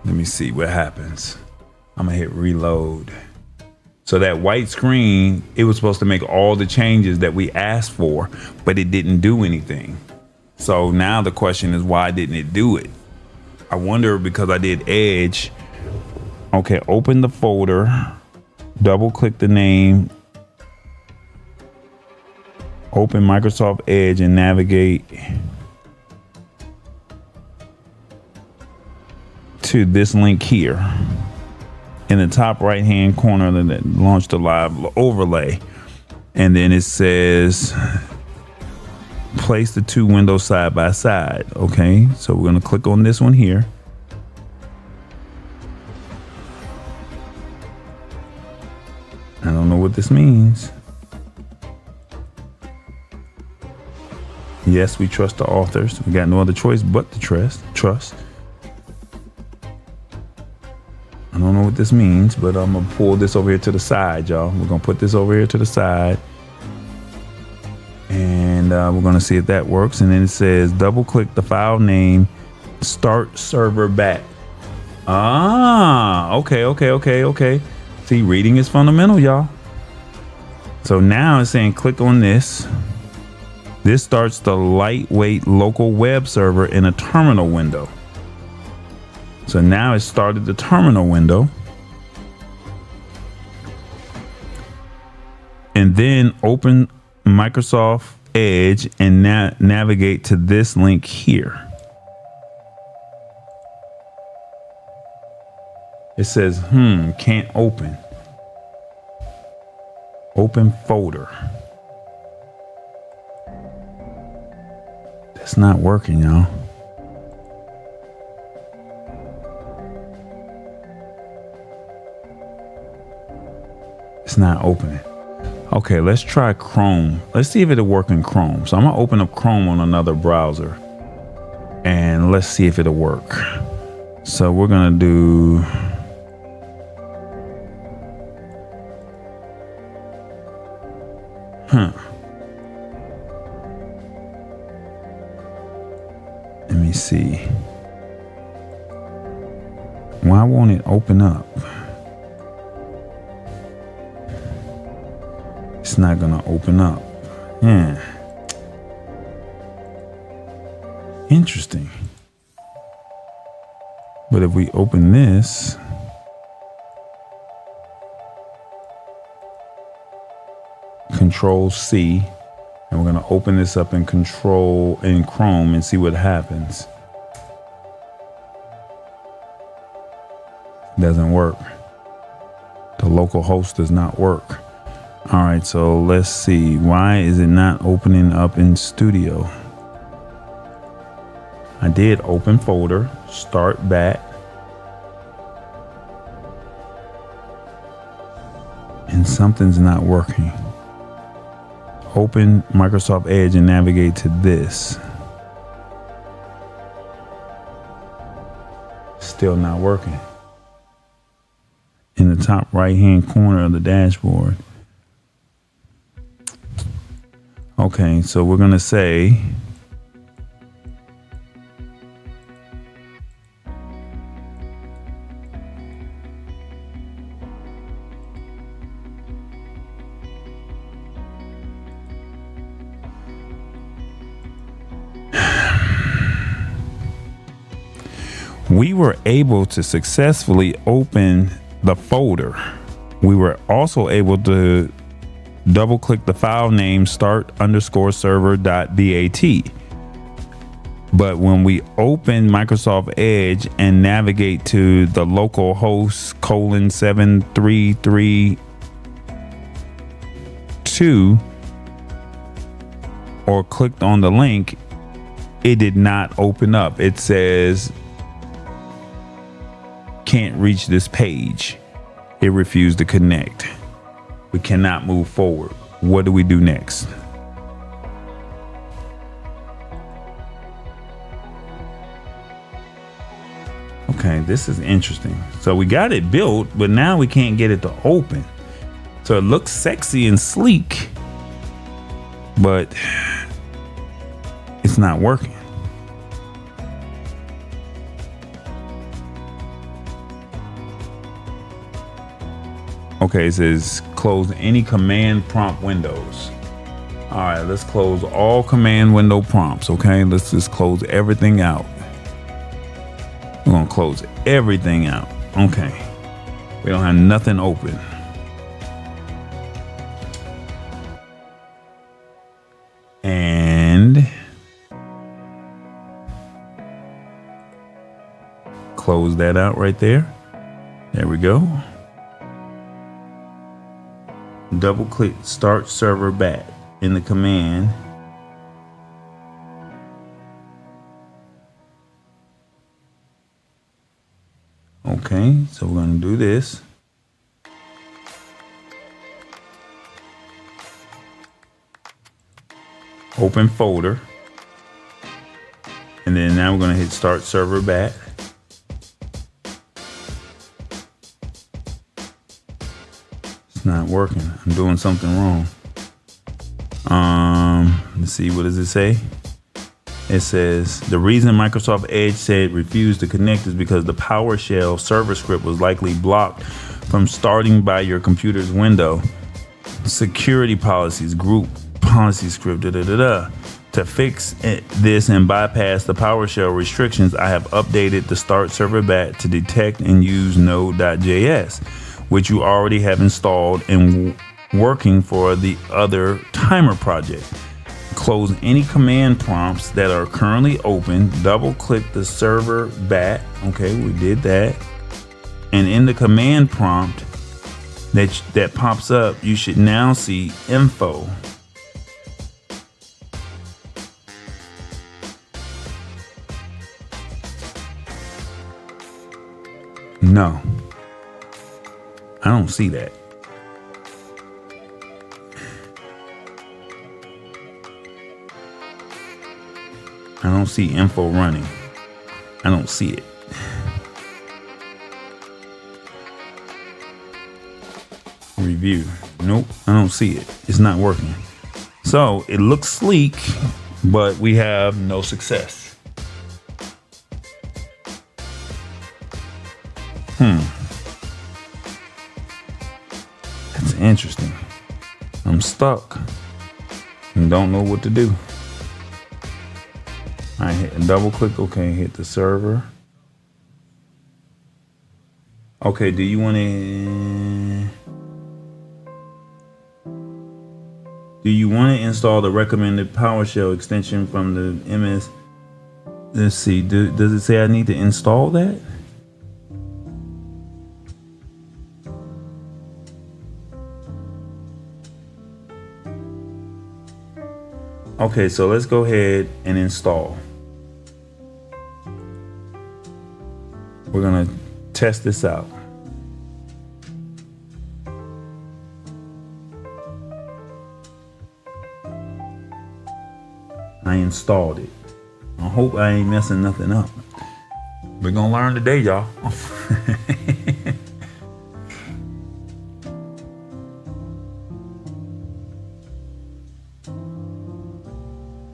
Speaker 1: Let me see what happens. I'm gonna hit reload. So that white screen, it was supposed to make all the changes that we asked for, but it didn't do anything. So now the question is, why didn't it do it? I wonder because I did Edge. Okay, open the folder, double click the name, open Microsoft Edge and navigate to this link here. In the top right hand corner, that launch the live overlay. And then it says, place the two windows side by side. Okay, so we're gonna click on this one here. I don't know what this means. Yes, we trust the authors. We got no other choice but to trust. I don't know what this means, but I'm gonna pull this over here to the side, y'all. We're gonna put this over here to the side. And we're gonna see if that works. And then it says, double click the file name, start server back. Ah, okay. See, reading is fundamental, y'all. So now it's saying click on this. This starts the lightweight local web server in a terminal window. So now it started the terminal window. And then open Microsoft Edge and navigate to this link here. It says, can't open. Open folder. That's not working, y'all. It's not opening. Okay, let's try Chrome. Let's see if it'll work in Chrome. So I'm gonna open up Chrome on another browser and let's see if it'll work. So we're gonna do let me see. Why won't it open up? It's not gonna open up. Yeah. Interesting. But if we open this, Control C, and we're gonna open this up in Chrome and see what happens. Doesn't work. The local host does not work. All right, so let's see. Why is it not opening up in Studio? I did open folder, start back. And something's not working. Open Microsoft Edge and navigate to this. Still not working. In the top right hand corner of the dashboard. Okay, so we're gonna say we were able to successfully open the folder. We were also able to double click the file name start_server.bat. But when we open Microsoft Edge and navigate to the local host :733.2 or clicked on the link, it did not open up. It says can't reach this page. It refused to connect. We cannot move forward. What do we do next? Okay, this is interesting. So we got it built, but now we can't get it to open. So it looks sexy and sleek, but it's not working. Okay, it says close any command prompt windows. All right, let's close all command window prompts. Okay, let's just close everything out. We're gonna close everything out. Okay, we don't have nothing open. And close that out right there. There we go. Double click start server bat in the command. Okay, so we're going to do this. Open folder. And then now we're going to hit start server bat. It's not working. I'm doing something wrong. Let's see, what does it say? It says the reason Microsoft Edge said refused to connect is because the PowerShell server script was likely blocked from starting by your computer's window. Security policies, group policy script, To fix this and bypass the PowerShell restrictions, I have updated the start server bat to detect and use Node.js, which you already have installed and working for the other timer project. Close any command prompts that are currently open. Double click the server bat. Okay, we did that. And in the command prompt that pops up, you should now see info. No, I don't see that. I don't see info running. I don't see it. Review. Nope, I don't see it. It's not working. So it looks sleek, but we have no success. That's interesting. I'm stuck and don't know what to do. I hit double click. Okay, hit the server. Okay, do you want to install the recommended PowerShell extension from the MS? Let's see. Does it say I need to install that? Okay, so let's go ahead and install. We're gonna test this out. I installed it. I hope I ain't messing nothing up. We're gonna learn today, y'all.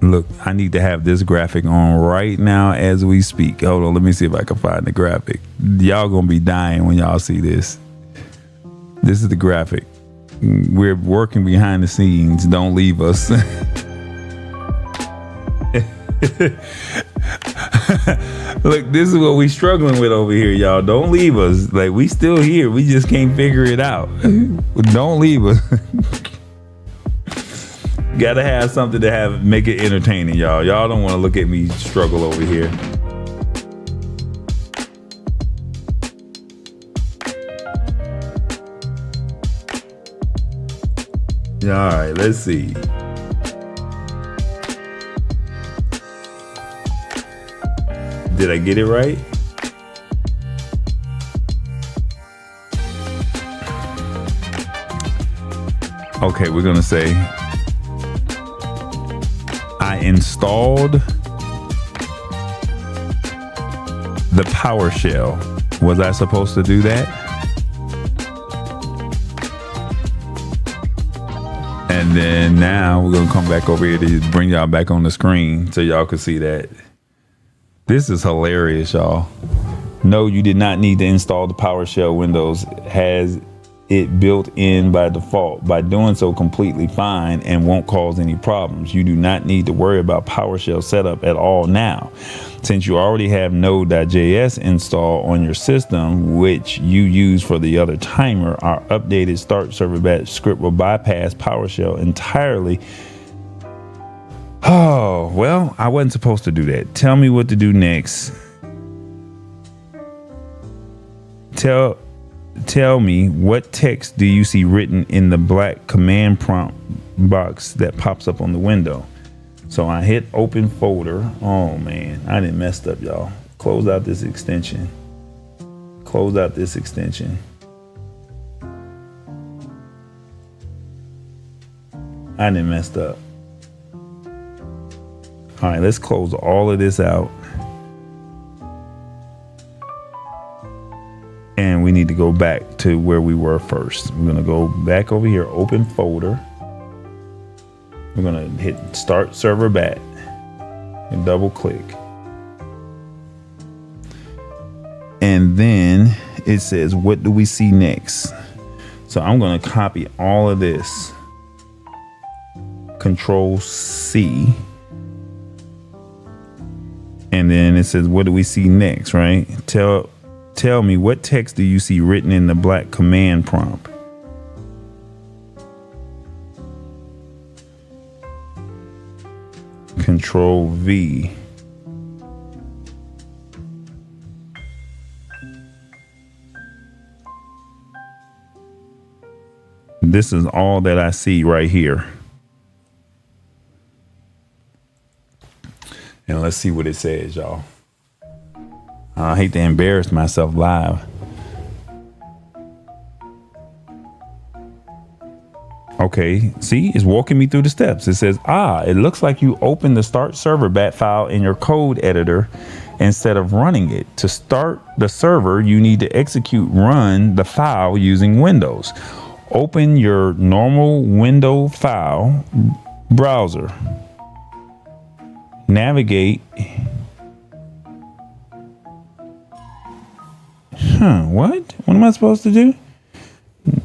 Speaker 1: Look, I need to have this graphic on right now as we speak. Hold on, let me see if I can find the graphic. Y'all gonna be dying when y'all see this. This is the graphic. We're working behind the scenes. Don't leave us. Look, this is what we struggling with over here, y'all. Don't leave us. Like, we still here. We just can't figure it out. Don't leave us. Gotta have something to make it entertaining, y'all. Y'all don't want to look at me struggle over here. All right, let's see. Did I get it right? Okay, we're gonna say I installed the PowerShell. Was I supposed to do that? And then now we're gonna come back over here to bring y'all back on the screen so y'all can see that. This is hilarious, y'all. No, you did not need to install the PowerShell. Windows has it built in by default. By doing so, completely fine and won't cause any problems. You do not need to worry about PowerShell setup at all now. Since you already have Node.js installed on your system, which you use for the other timer, our updated start server batch script will bypass PowerShell entirely. Oh, well, I wasn't supposed to do that. Tell me what to do next. Tell me, what text do you see written in the black command prompt box that pops up on the window? So I hit open folder. Oh man, I done messed up, y'all. Close out this extension. Close out this extension. I done messed up. All right, let's close all of this out. And we need to go back to where we were first. We're gonna go back over here, open folder. We're gonna hit start server bat and double click. And then it says, what do we see next? So I'm gonna copy all of this. Control C. And then it says, what do we see next, right? Tell me, what text do you see written in the black command prompt? Control V. This is all that I see right here. And let's see what it says, y'all. I hate to embarrass myself live. Okay, see, it's walking me through the steps. It says, it looks like you opened the start server bat file in your code editor instead of running it. To start the server, you need to execute run the file using Windows. Open your normal window file browser. Navigate. What? What am I supposed to do?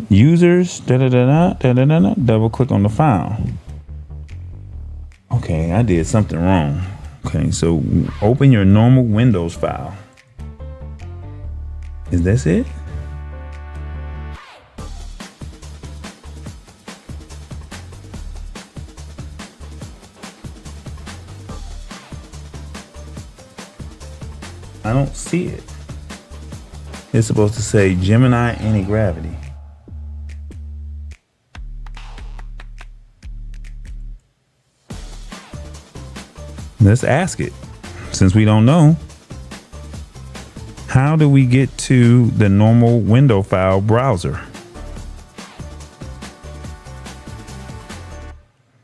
Speaker 1: Users, double click on the file. Okay, I did something wrong. Okay, so open your normal Windows file. Is this it? I don't see it. It's supposed to say Gemini anti-gravity. Let's ask it, since we don't know. How do we get to the normal window file browser?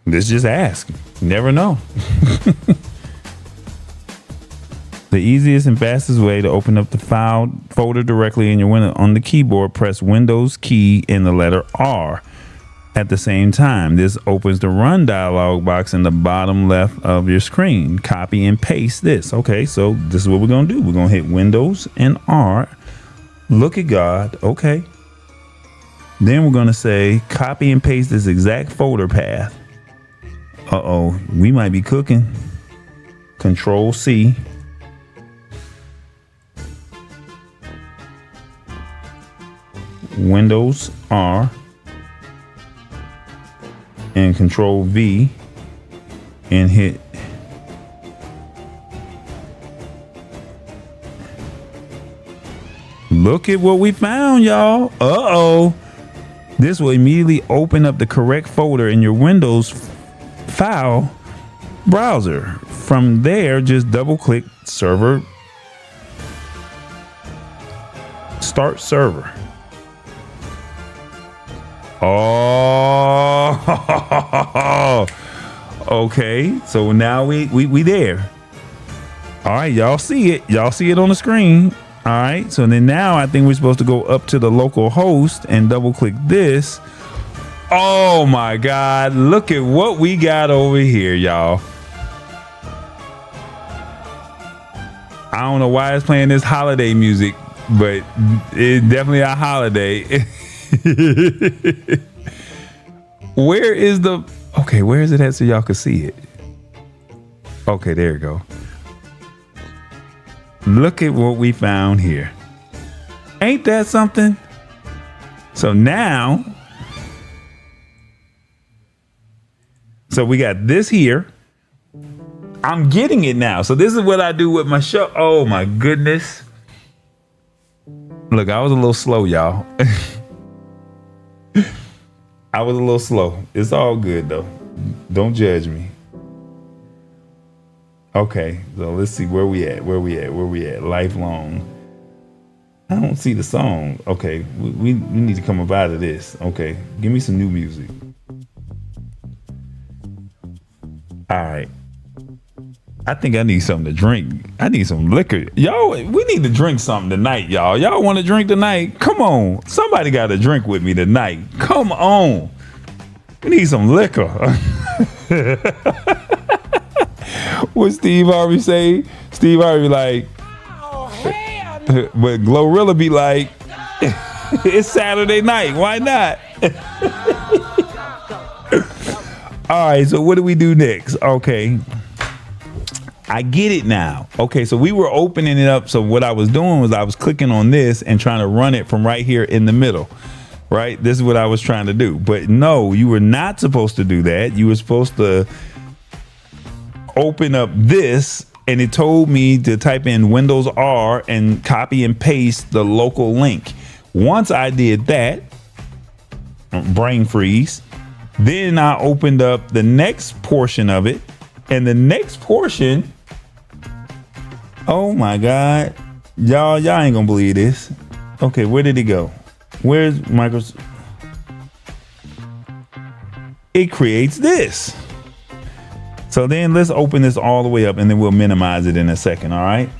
Speaker 1: Let's just ask. Never know. The easiest and fastest way to open up the file folder directly in your window on the keyboard, press Windows key and the letter R at the same time. This opens the run dialog box in the bottom left of your screen. Copy and paste this. Okay, so this is what we're gonna do. We're gonna hit Windows and R. Look at God. Okay. Then we're gonna say copy and paste this exact folder path. Uh-oh, we might be cooking. Control C. Windows R and then Control V and hit. Look at what we found, y'all. Uh-oh. This will immediately open up the correct folder in your Windows file browser. From there, just double click server. Start server. Oh, okay. So now we there. All right, y'all see it. Y'all see it on the screen. All right. So then now I think we're supposed to go up to the local host and double click this. Oh my God. Look at what we got over here, y'all. I don't know why it's playing this holiday music, but it's definitely a holiday. Where is the, okay, where is it at so y'all can see it? Okay, there you go. Look at what we found here. Ain't that something? So now, so we got this here. I'm getting it now. So this is what I do with my show. Oh my goodness. Look, I was a little slow, y'all. I was a little slow. It's all good though. Don't judge me. Okay, so let's see where we at. Lifelong. I don't see the song. Okay, we need to come up out of this. Okay, give me some new music. All right. I think I need something to drink. I need some liquor. Y'all, we need to drink something tonight, y'all. Y'all want to drink tonight? Come on. Somebody got to drink with me tonight. Come on. We need some liquor. What Steve Harvey say? Steve Harvey like, oh, hell no. But Glorilla be like, it's Saturday night. Why not? All right, so what do we do next? Okay. I get it now. Okay, so we were opening it up. So what I was doing was I was clicking on this and trying to run it from right here in the middle, right? This is what I was trying to do. But no, you were not supposed to do that. You were supposed to open up this, and it told me to type in Windows R and copy and paste the local link. Once I did that, brain freeze, then I opened up the next portion of it, and the next portion, oh my God, y'all ain't gonna believe this. Okay, where did it go? Where's Microsoft? It creates this. So then let's open this all the way up and then we'll minimize it in a second, all right?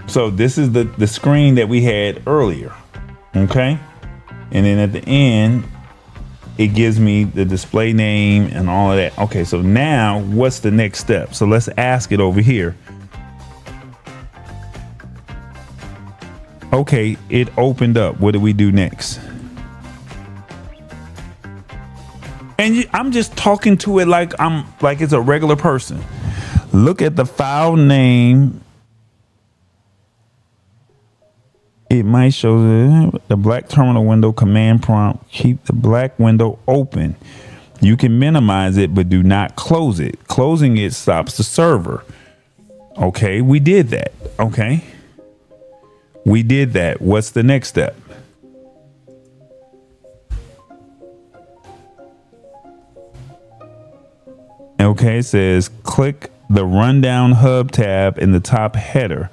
Speaker 1: So this is the screen that we had earlier, okay? And then at the end, it gives me the display name and all of that. Okay, so now what's the next step? So let's ask it over here. Okay, it opened up. What do we do next? And I'm just talking to it like it's a regular person. Look at the file name. It might show the black terminal window command prompt. Keep the black window open. You can minimize it, but do not close it. Closing it stops the server. Okay, we did that. Okay, we did that. What's the next step? Okay, it says click the rundown hub tab in the top header.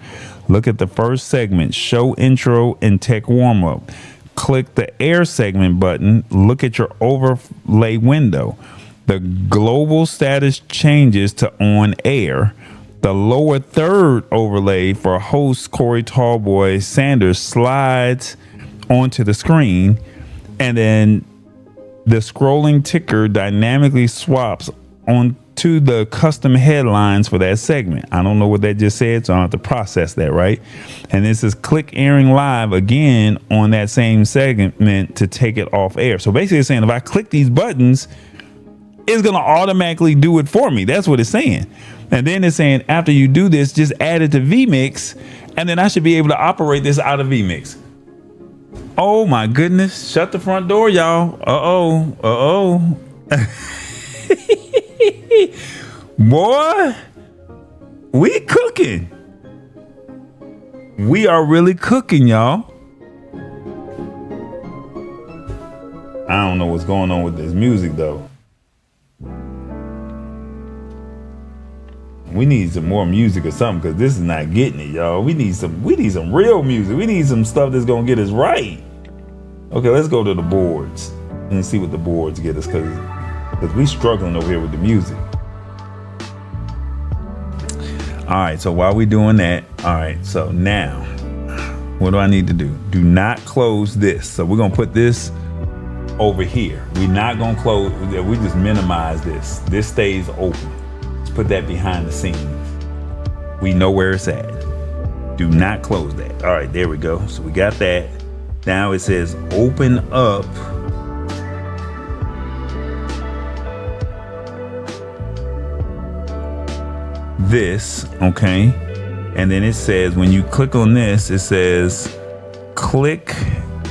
Speaker 1: Look at the first segment, show intro and tech warmup. Click the air segment button. Look at your overlay window. The global status changes to on air. The lower third overlay for host Corey Tallboy Sanders slides onto the screen, and then the scrolling ticker dynamically swaps onto the custom headlines for that segment. I don't know what that just said, so I don't have to process that, right? And this is click airing live again on that same segment to take it off air. So basically it's saying if I click these buttons, it's going to automatically do it for me. That's what it's saying. And then it's saying after you do this, just add it to vMix, and then I should be able to operate this out of vMix. Oh my goodness. Shut the front door, y'all. Uh-oh. Boy, we cooking. We are really cooking, y'all. I don't know what's going on with this music though. We need some more music or something, because this is not getting it, y'all. We need some real music. We need some stuff that's gonna get us right. Okay, let's go to the boards and see what the boards get us, because we struggling over here with the music. All right, so while we doing that, all right, so now what do I need to do? Do not close this. So we're gonna put this over here. We're not gonna close. We just minimize this. This stays open. Let's put that behind the scenes. We know where it's at. Do not close that. All right, there we go. So we got that. Now it says open up this, okay? And then it says, when you click on this, it says click,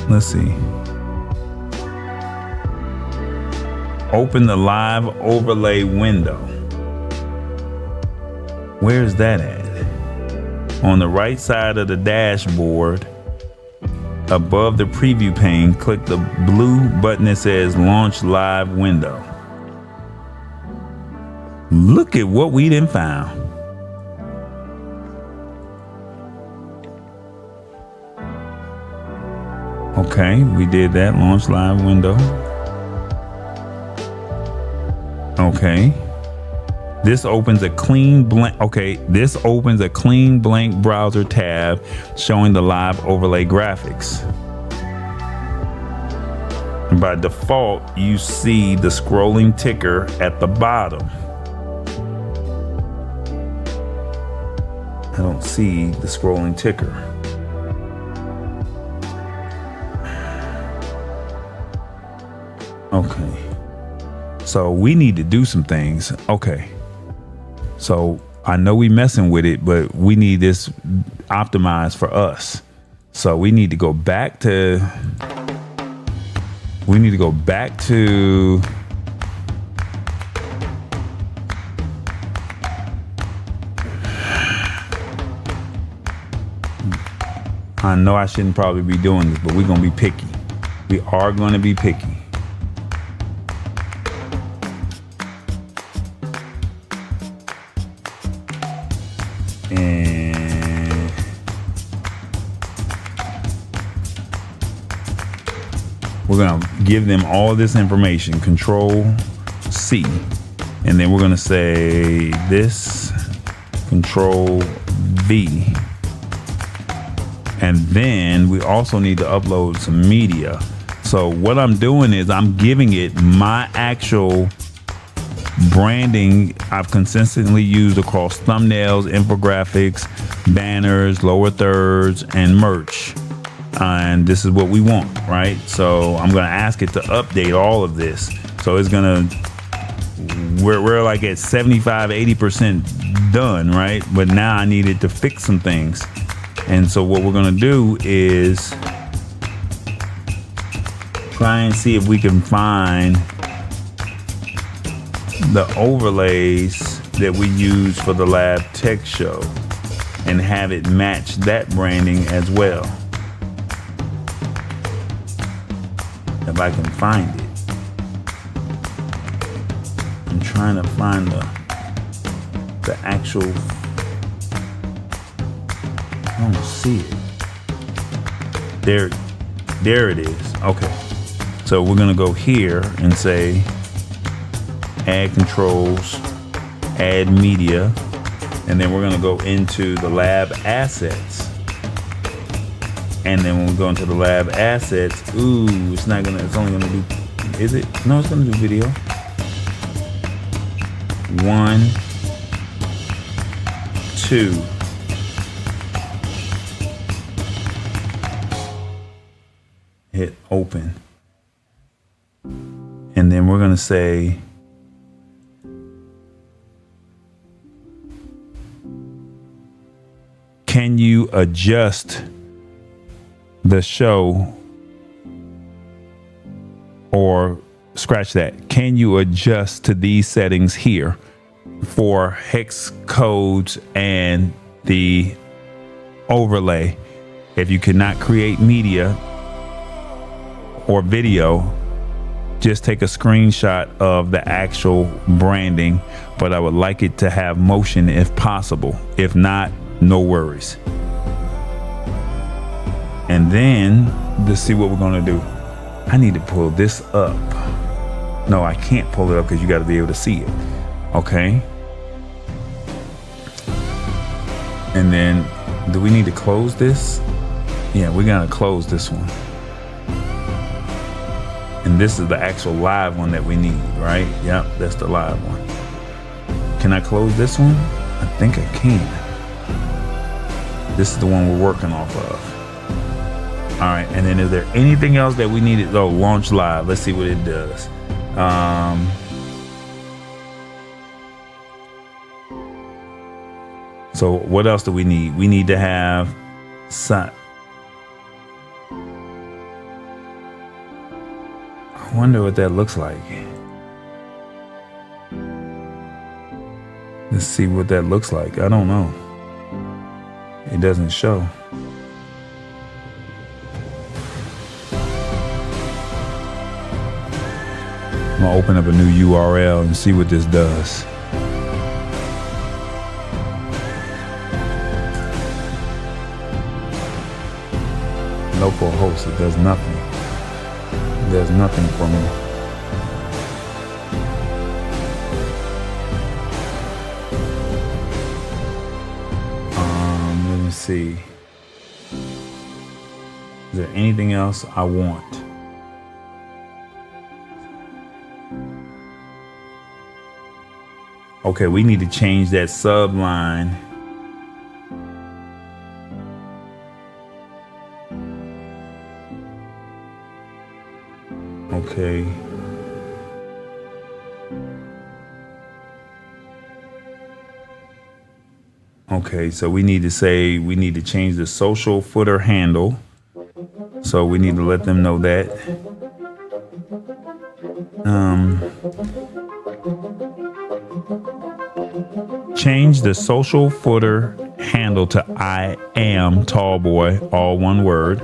Speaker 1: let's see. Open the live overlay window. Where's that at? On the right side of the dashboard, above the preview pane, click the blue button that says launch live window. Look at what we done found. Okay, we did that, launch live window. Okay. This opens a clean blank. Okay, this opens a clean blank browser tab showing the live overlay graphics. And by default, you see the scrolling ticker at the bottom. I don't see the scrolling ticker. Okay. So we need to do some things. Okay. So I know we messing with it, but we need this optimized for us. So we need to go back to, I know I shouldn't probably be doing this, but we're going to be picky. We are going to be picky. And we're going to give them all this information, Control C. And then we're going to say this, Control V. And then we also need to upload some media. So what I'm doing is I'm giving it my actual branding I've consistently used across thumbnails, infographics, banners, lower thirds, and merch. And this is what we want, right? So I'm gonna ask it to update all of this. So it's gonna, we're like at 75, 80% done, right? But now I need it to fix some things. And so what we're gonna do is try and see if we can find the overlays that we use for the Lab Tech Show and have it match that branding as well. If I can find it. I'm trying to find the actual, I don't see it. There it is. Okay. So we're gonna go here and say add controls, add media, and then we're gonna go into the lab assets. And then when we go into the lab assets, ooh, it's only gonna do, is it? No, it's gonna do video. 1, 2. Hit open. And then we're gonna say, can you adjust the show or scratch that. Can you adjust to these settings here for hex codes and the overlay? If you cannot create media or video, just take a screenshot of the actual branding, but I would like it to have motion if possible. If not, no worries. And then let's see what we're gonna do. I need to pull this up. No, I can't pull it up because you got to be able to see it. Okay. And then do we need to close this? Yeah, we're gonna close this one. And this is the actual live one that we need, right? Yep, that's the live one. Can I close this one? I think I can. This is the one we're working off of. All right, and then is there anything else that we needed? Oh, launch live. Let's see what it does. So what else do we need? We need to have I wonder what that looks like. Let's see what that looks like. I don't know. It doesn't show. I'm gonna open up a new URL and see what this does. Local host, it does nothing. It does nothing for me. Let me see. Is there anything else I want? Okay, we need to change that subline. Okay. Okay, so we need to say, we need to change the social footer handle. So we need to let them know that. Change the social footer handle to I am tall boy, all one word.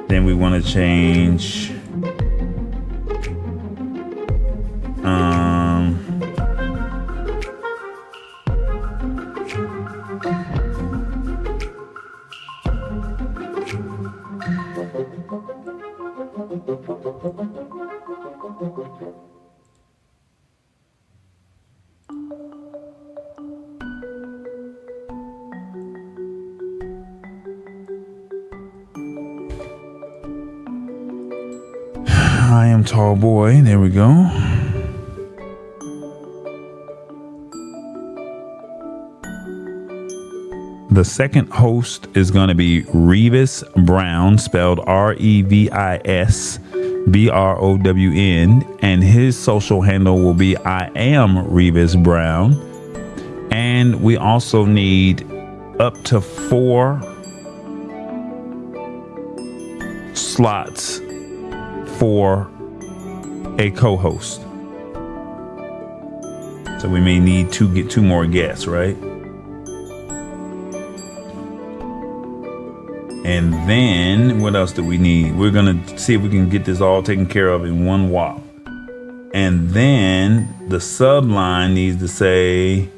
Speaker 1: Then we want to change I am tall boy. There we go. The second host is going to be Revis Brown, spelled Revis BROWN, and his social handle will be I am Revis Brown. And we also need up to 4 slots for a co-host. So we may need to get 2 more guests, right? And then what else do we need? We're gonna see if we can get this all taken care of in one whop. And then the subline needs to say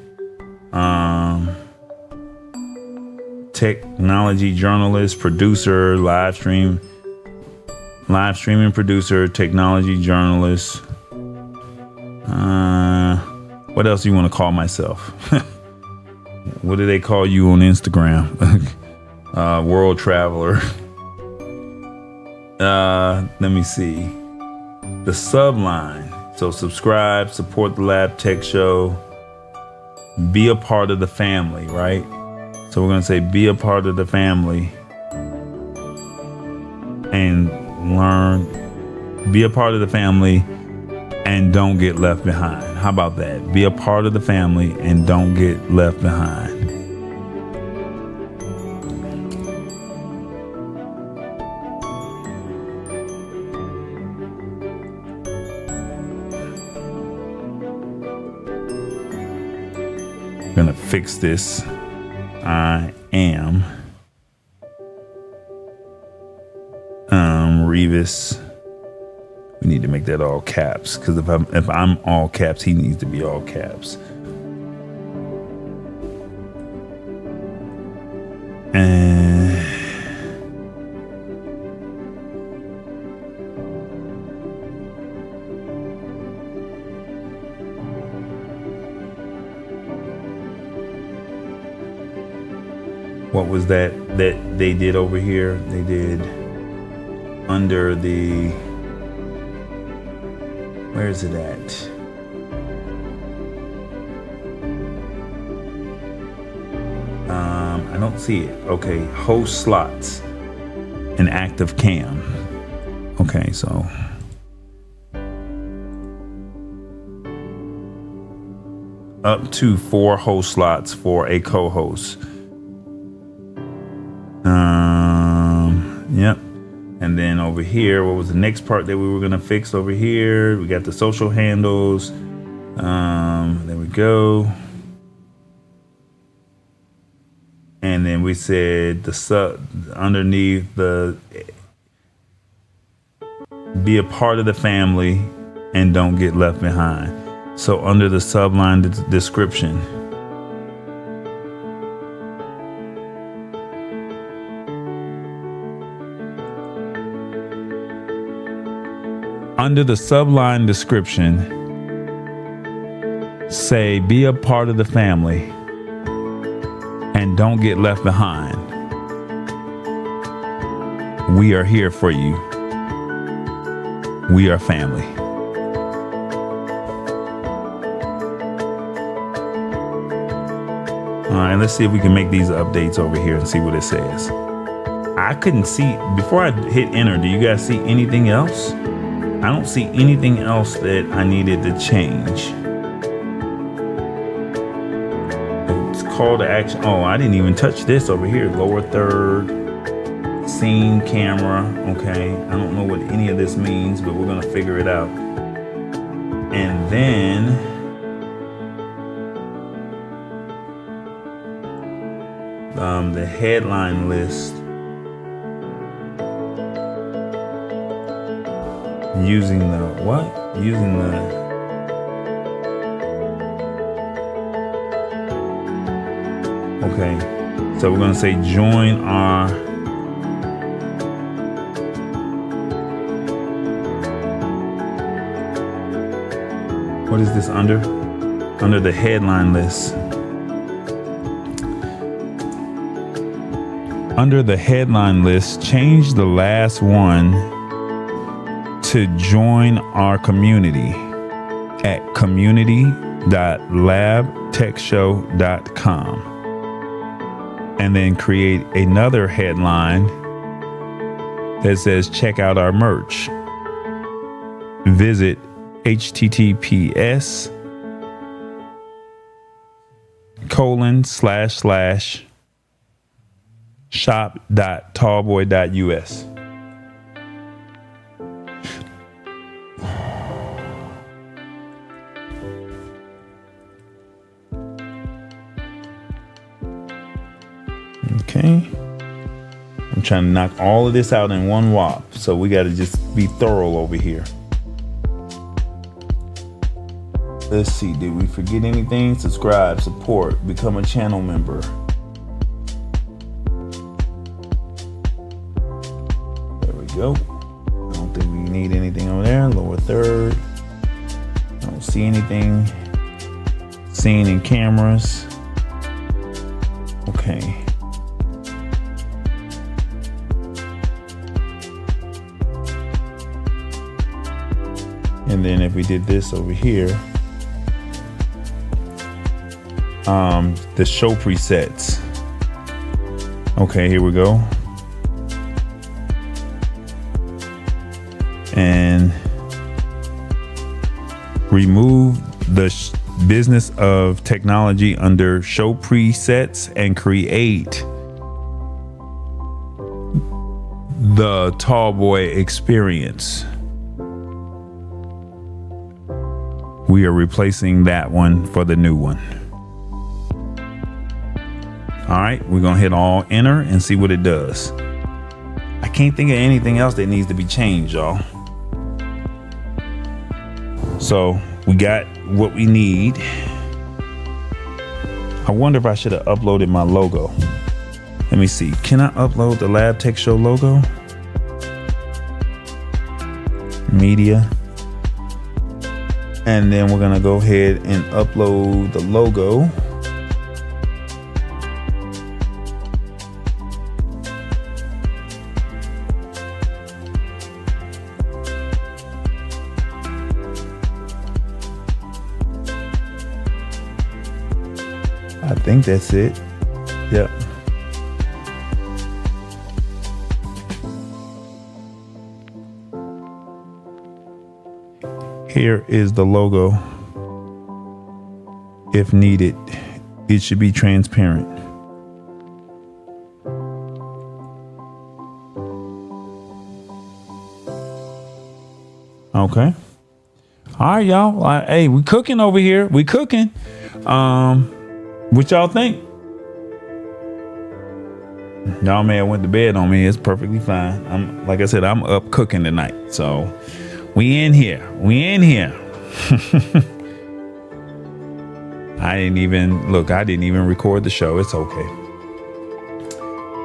Speaker 1: technology journalist, producer, live streaming producer, technology journalist. What else do you want to call myself? What do they call you on Instagram? World traveler. Let me see. The subline. So subscribe, support the Lab Tech Show, be a part of the family, right? So we're going to say be a part of the family and learn, be a part of the family and don't get left behind. How about that? Be a part of the family and don't get left behind. gonna fix this. I am Revis. We need to make that all caps, because if I'm all caps, he needs to be all caps. And what was that they did over here? They did under the, where is it at? I don't see it. Okay, host slots and active cam. Okay, so up to 4 host slots for a co-host. Yep. And then over here, what was the next part that we were gonna fix over here? We got the social handles. There we go. And then we said the underneath the be a part of the family and don't get left behind. So under the subline description, under the subline description, say be a part of the family and don't get left behind. We are here for you. We are family. All right, let's see if we can make these updates over here and see what it says. I couldn't see, before I hit enter, do you guys see anything else? I don't see anything else that I needed to change. Call to action. Oh, I didn't even touch this over here. Lower third, scene, camera. Okay, I don't know what any of this means, but we're gonna figure it out. And then the headline list. Using the what? Using the okay, so we're gonna say join our what is this under? Under the headline list. Under the headline list, change the last one to join our community at community.labtechshow.com. And then create another headline that says, check out our merch. Visit https://shop.tallboy.us. Okay, I'm trying to knock all of this out in one whop, so we got to just be thorough over here. Let's see, did we forget anything? Subscribe, support, become a channel member. There we go. I don't think we need anything over there. Lower third. I don't see anything. Scene and cameras. Okay. And then if we did this over here, the show presets. Okay, here we go. And remove the business of technology under show presets and create the Tallboy experience. We are replacing that one for the new one. All right, we're gonna hit all enter and see what it does. I can't think of anything else that needs to be changed, y'all. So we got what we need. I wonder if I should have uploaded my logo. Let me see. Can I upload the Lab Tech Show logo? Media. And then we're gonna go ahead and upload the logo. I think that's it. Yep. Here is the logo. If needed, it should be transparent. Okay. All right, y'all. Hey, we cooking over here. We cooking. What y'all think? Y'all may have went to bed on me. It's perfectly fine. Like I said, I'm up cooking tonight. So we in here. I didn't even record the show. It's okay.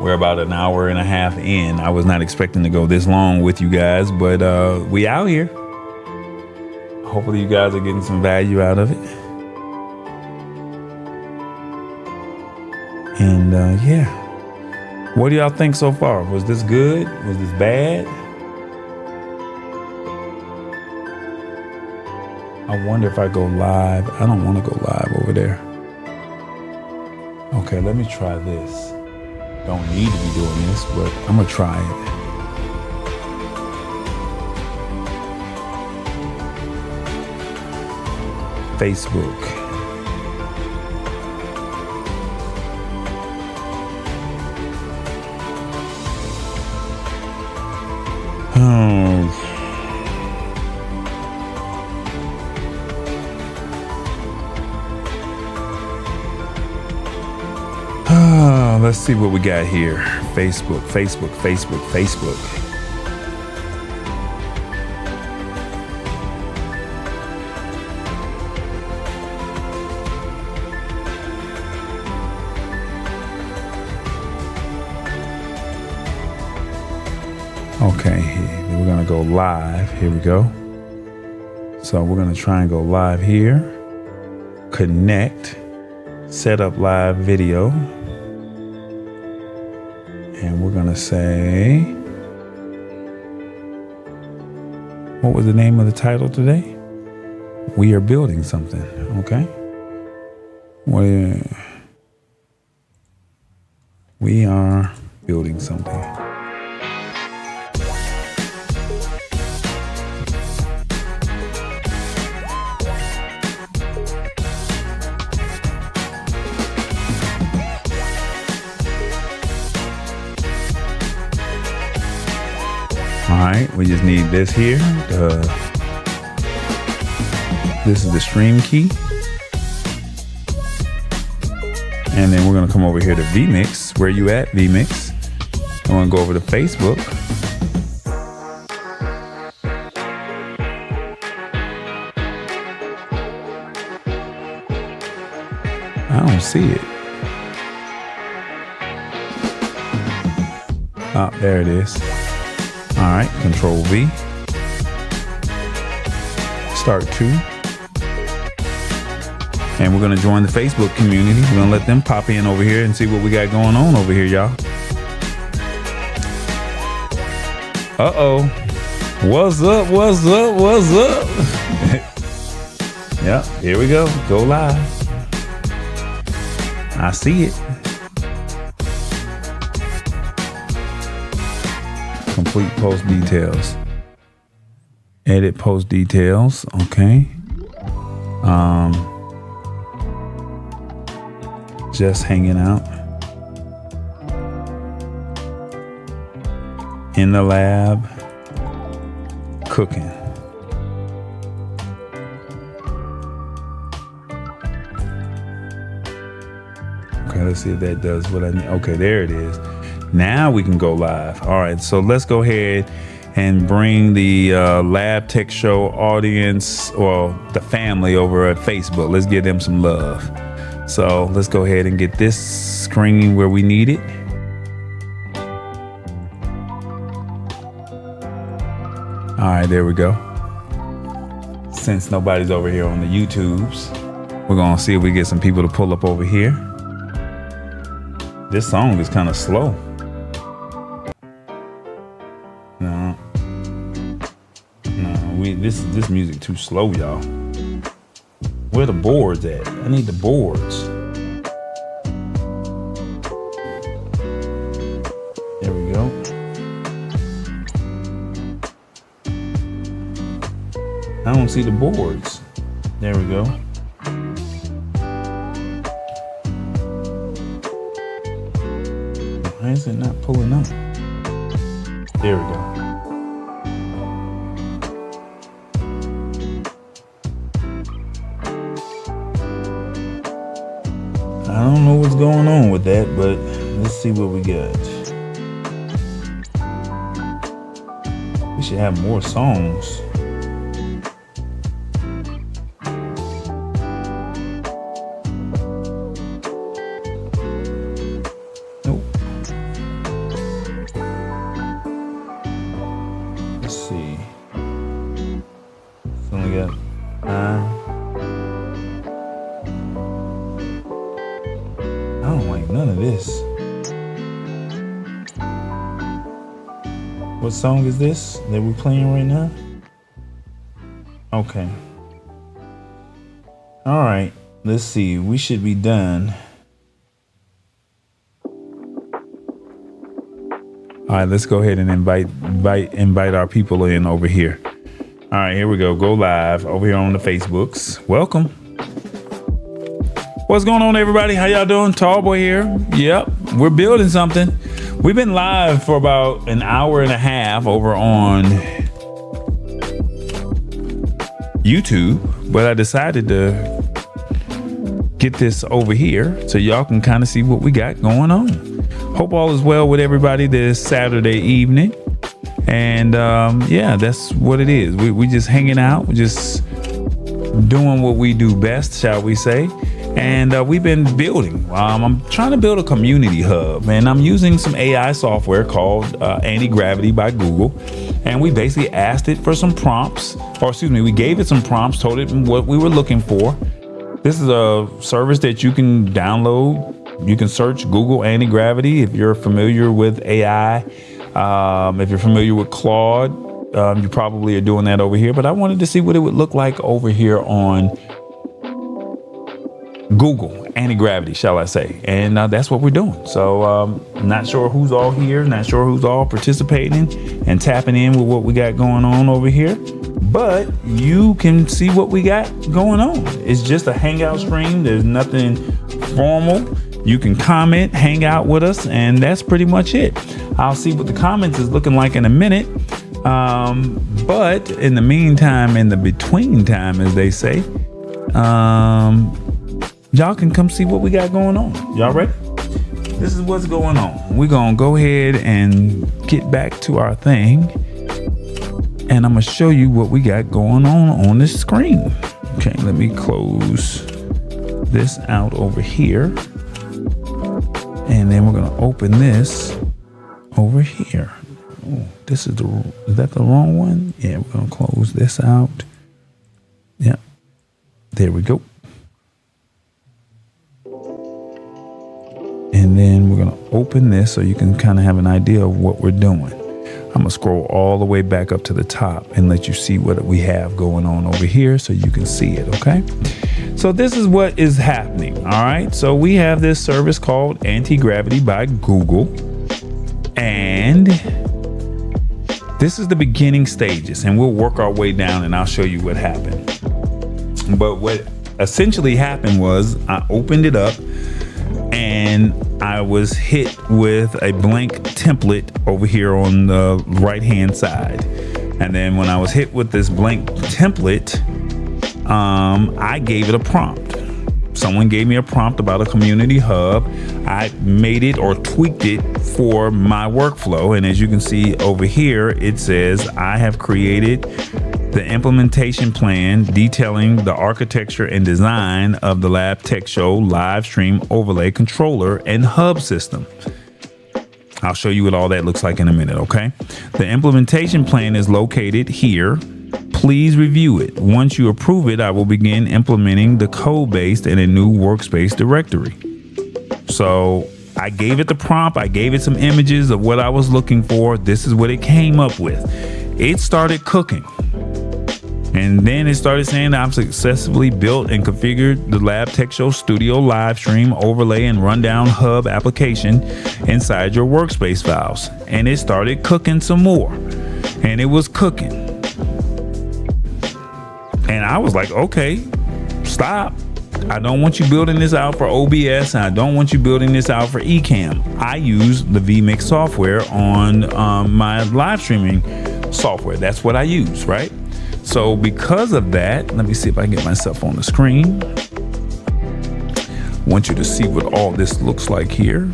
Speaker 1: We're about an hour and a half in. I was not expecting to go this long with you guys, but we out here. Hopefully you guys are getting some value out of it. And yeah, what do y'all think so far? Was this good? Was this bad? I wonder if I go live. I don't want to go live over there. Okay, let me try this. Don't need to be doing this, but I'm gonna try it. Facebook. Let's see what we got here. Facebook. Okay, we're gonna go live. Here we go. So we're gonna try and go live here. Connect, set up live video. And we're gonna say, what was the name of the title today? We are building something, okay? We are building something. All right, we just need this here. This is the stream key. And then we're gonna come over here to vMix. Where you at, vMix? I'm gonna go over to Facebook. I don't see it. Oh, there it is. All right, Control V. Start to. And we're gonna join the Facebook community. We're gonna let them pop in over here and see what we got going on over here, y'all. Uh-oh. What's up? Yeah, here we go. Go live. I see it. Complete post details. Edit post details. Okay. Just hanging out in the lab, cooking. Okay, let's see if that does what I need. Okay, there it is. Now we can go live. All right, so let's go ahead and bring the Lab Tech Show audience, well, the family over at Facebook. Let's give them some love. So let's go ahead and get this screen where we need it. All right, there we go. Since nobody's over here on the YouTubes, we're gonna see if we get some people to pull up over here. This song is kind of slow. No, this music too slow, y'all. Where the boards at? I need the boards. There we go. I don't see the boards. There we go. Why is it not pulling up? There we go. I don't know what's going on with that, but let's see what we got. We should have more songs. Nope. Let's see. It's only got 9. I don't like none of this. What song is this that we're playing right now? Okay. All right. Let's see. We should be done. All right. Let's go ahead and invite our people in over here. All right. Here we go. Go live over here on the Facebooks. Welcome. What's going on, everybody? How y'all doing? Tallboy here. Yep, we're building something. We've been live for about an hour and a half over on YouTube, but I decided to get this over here so y'all can kind of see what we got going on. Hope all is well with everybody this Saturday evening. And yeah, that's what it is. We just hanging out, we're just doing what we do best, shall we say. And we've been building. I'm trying to build a community hub, and I'm using some AI software called Anti-Gravity by Google. And we basically asked it for some prompts, or excuse me, we gave it some prompts, told it what we were looking for. This is a service that you can download. You can search Google Anti-Gravity if you're familiar with AI. If you're familiar with Claude, you probably are doing that over here. But I wanted to see what it would look like over here on Google Anti-Gravity, shall I say. And that's what we're doing. So not sure who's all here, not sure who's all participating and tapping in with what we got going on over here, but you can see what we got going on. It's just a hangout stream. There's nothing formal. You can comment, hang out with us, and that's pretty much it. I'll see what the comments is looking like in a minute. But in the meantime, in the between time, as they say, y'all can come see what we got going on. Y'all ready? This is what's going on. We're going to go ahead and get back to our thing. And I'm going to show you what we got going on this screen. Okay, let me close this out over here. And then we're going to open this over here. Oh, is that the wrong one? Yeah, we're going to close this out. Yeah, there we go. And then we're going to open this so you can kind of have an idea of what we're doing. I'm going to scroll all the way back up to the top and let you see what we have going on over here so you can see it, okay? So this is what is happening, all right? So we have this service called Anti-Gravity by Google. And this is the beginning stages, and we'll work our way down and I'll show you what happened. But what essentially happened was I opened it up and I was hit with a blank template over here on the right hand side. And then when I was hit with this blank template, I gave it a prompt. someone gave me a prompt about a community hub. I made it or tweaked it for my workflow. And as you can see over here, it says I have created the implementation plan detailing the architecture and design of the Lab Tech Show live stream overlay controller and hub system. I'll show you what all that looks like in a minute, okay? The implementation plan is located here. Please review it. Once you approve it, I will begin implementing the code base in a new workspace directory. So I gave it the prompt. I gave it some images of what I was looking for. This is what it came up with. It started cooking. And then it started saying I've successfully built and configured the Lab Tech Show Studio live stream overlay and rundown hub application inside your workspace files. And it started cooking some more. And it was cooking. And I was like, okay, stop. I don't want you building this out for OBS, and I don't want you building this out for Ecamm. I use the vMix software on my live streaming software. That's what I use, right? So because of that, let me see if I can get myself on the screen. I want you to see what all this looks like here.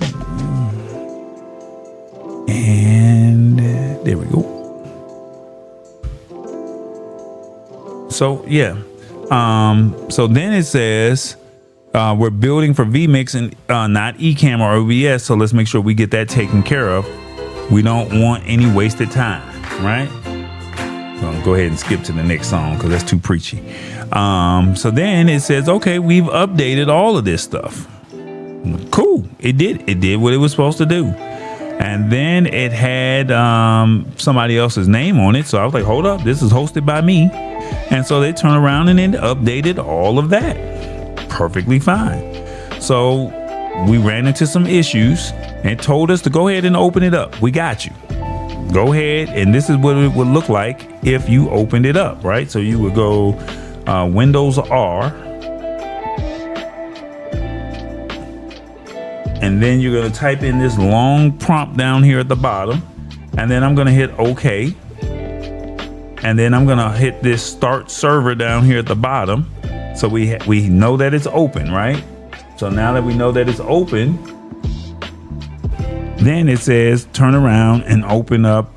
Speaker 1: And there we go. So yeah. So then it says we're building for vMix and not Ecamm or OBS. So let's make sure we get that taken care of. We don't want any wasted time, right? Go ahead and skip to the next song because that's too preachy. So then it says, okay, we've updated all of this stuff. Cool. It did what it was supposed to do. And then it had somebody else's name on it. So I was like, hold up, this is hosted by me. And so they turned around and then updated all of that. Perfectly fine. So we ran into some issues and told us to go ahead and open it up. We got you. Go ahead, and this is what it would look like if you opened it up, right? So you would go Windows R, and then you're going to type in this long prompt down here at the bottom, and then I'm going to hit OK, and then I'm going to hit this Start Server down here at the bottom, so we know that it's open, right? So now that we know that it's open, then it says turn around and open up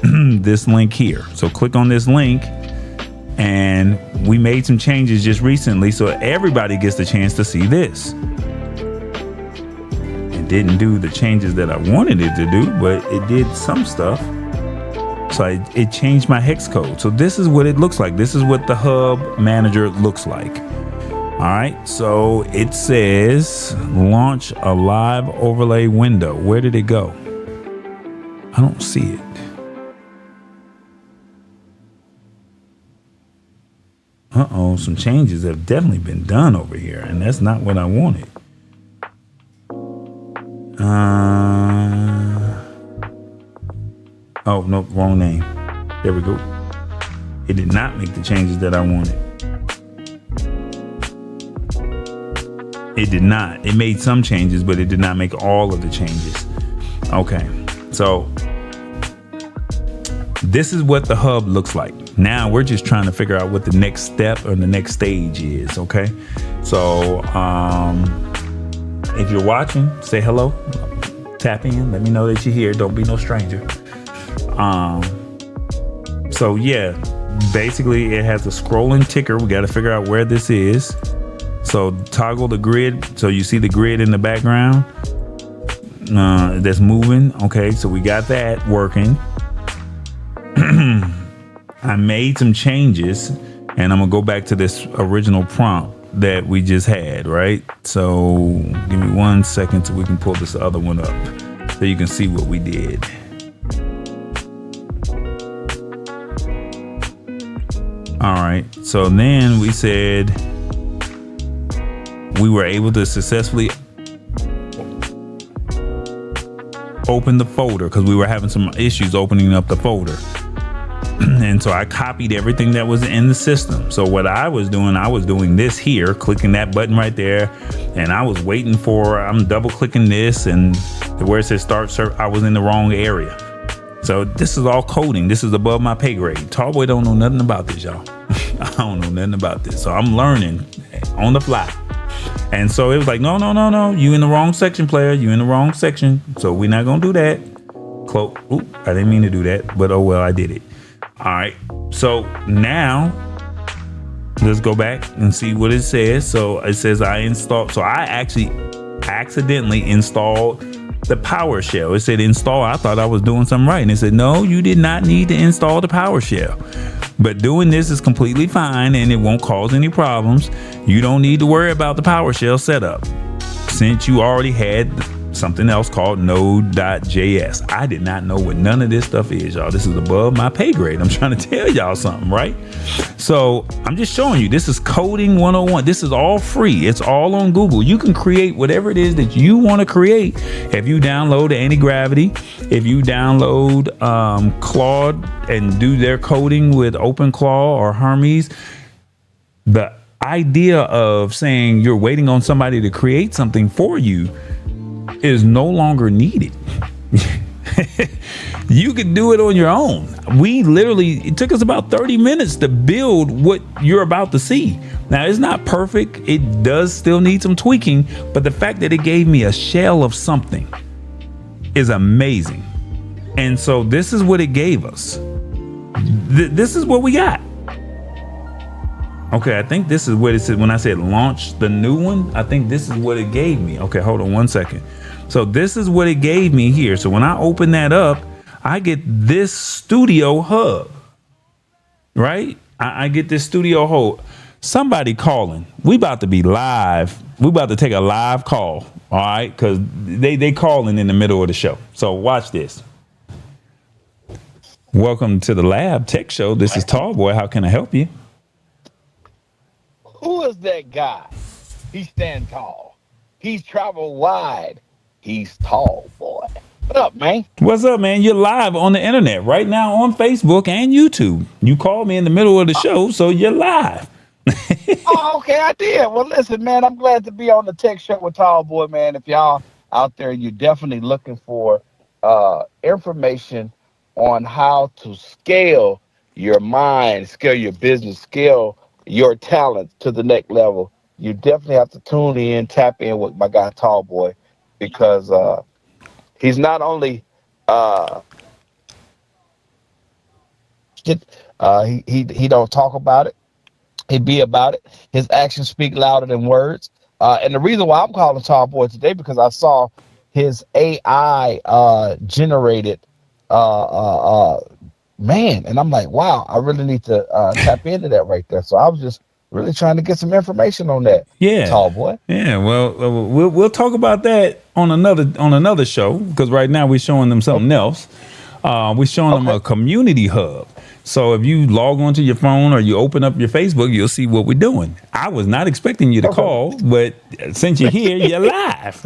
Speaker 1: this link here. So click on this link, and we made some changes just recently so everybody gets the chance to see this. It didn't do the changes that I wanted it to do, but it did some stuff. So it changed my hex code. So this is what it looks like. This is what the hub manager looks like. All right, so it says launch a live overlay window. Where did it go? I don't see it. Uh-oh, some changes have definitely been done over here, and that's not what I wanted. Oh, no, wrong name. There we go. It did not make the changes that I wanted. It did not. It made some changes, but it did not make all of the changes. Okay, so this is what the hub looks like. Now we're just trying to figure out what the next step or the next stage is, okay? So if you're watching, say hello, tap in, let me know that you're here. Don't be no stranger. So yeah, basically it has a scrolling ticker. We got to figure out where this is. So toggle the grid so you see the grid in the background that's moving. Okay, so we got that working. I made some changes, and I'm gonna go back to this original prompt that we just had, right? So give me 1 second so we can pull this other one up so you can see what we did. All right, so then we said we were able to successfully open the folder because we were having some issues opening up the folder. And so I copied everything that was in the system. So what I was doing this here, clicking that button right there, and I was waiting for, I'm double clicking this, and where it says start server, I was in the wrong area. So this is all coding. This is above my pay grade. Tallboy don't know nothing about this, y'all. I don't know nothing about this. So I'm learning on the fly. And so it was like, no. You in the wrong section, player. You in the wrong section. So we're not going to do that. Oop, I didn't mean to do that, but oh well, I did it. All right. So now let's go back and see what it says. So it says I installed. So I actually accidentally installed the PowerShell. It said install. I thought I was doing something right. And it said, no, you did not need to install the PowerShell. But doing this is completely fine and it won't cause any problems. You don't need to worry about the PowerShell setup since you already had something else called node.js. I did not know what none of this stuff is, y'all. This is above my pay grade. I'm trying to tell y'all something, right? So I'm just showing you, this is coding 101. This is all free. It's all on Google. You can create whatever it is that you want to create. If you download Anti-Gravity, if you download Claude and do their coding with OpenClaw or Hermes, the idea of saying you're waiting on somebody to create something for you is no longer needed. You can do it on your own. It took us about 30 minutes to build what you're about to see. Now, it's not perfect. It does still need some tweaking, but the fact that it gave me a shell of something is amazing. And so this is what it gave us. This is what we got. Okay, I think this is what it said when I said launch the new one. I think this is what it gave me. Okay, hold on one second. So this is what it gave me here. So when I open that up, I get this Studio Hub, right? I get this Studio Hub. Somebody calling. We about to be live. We about to take a live call, all right? Because they calling in the middle of the show. So watch this. Welcome to the Lab Tech Show. This is Tallboy. How can I help you?
Speaker 2: Who is that guy? He stand tall. He's traveled wide. He's tall, boy. What up, man?
Speaker 1: What's up, man? You're live on the internet right now on Facebook and YouTube. You called me in the middle of the show, so you're live.
Speaker 2: Oh, okay, I did. Well, listen, man, I'm glad to be on the Tech Show with Tallboy, man. If y'all out there, you're definitely looking for information on how to scale your mind, scale your business, scale your talent to the next level, you definitely have to tune in, tap in with my guy Tallboy, because he's not only he don't talk about it, he be about it. His actions speak louder than words. And the reason why I'm calling Tallboy today, because I saw his AI generated man, and I'm like, wow, I really need to tap into that right there. So I was just really trying to get some information on that.
Speaker 1: Yeah,
Speaker 2: Tallboy.
Speaker 1: Yeah, well, we'll talk about that on another show, because right now we're showing them something else. We're showing them a community hub. So if you log onto your phone or you open up your Facebook, you'll see what we're doing. I was not expecting you to call, but since you're here, you're live.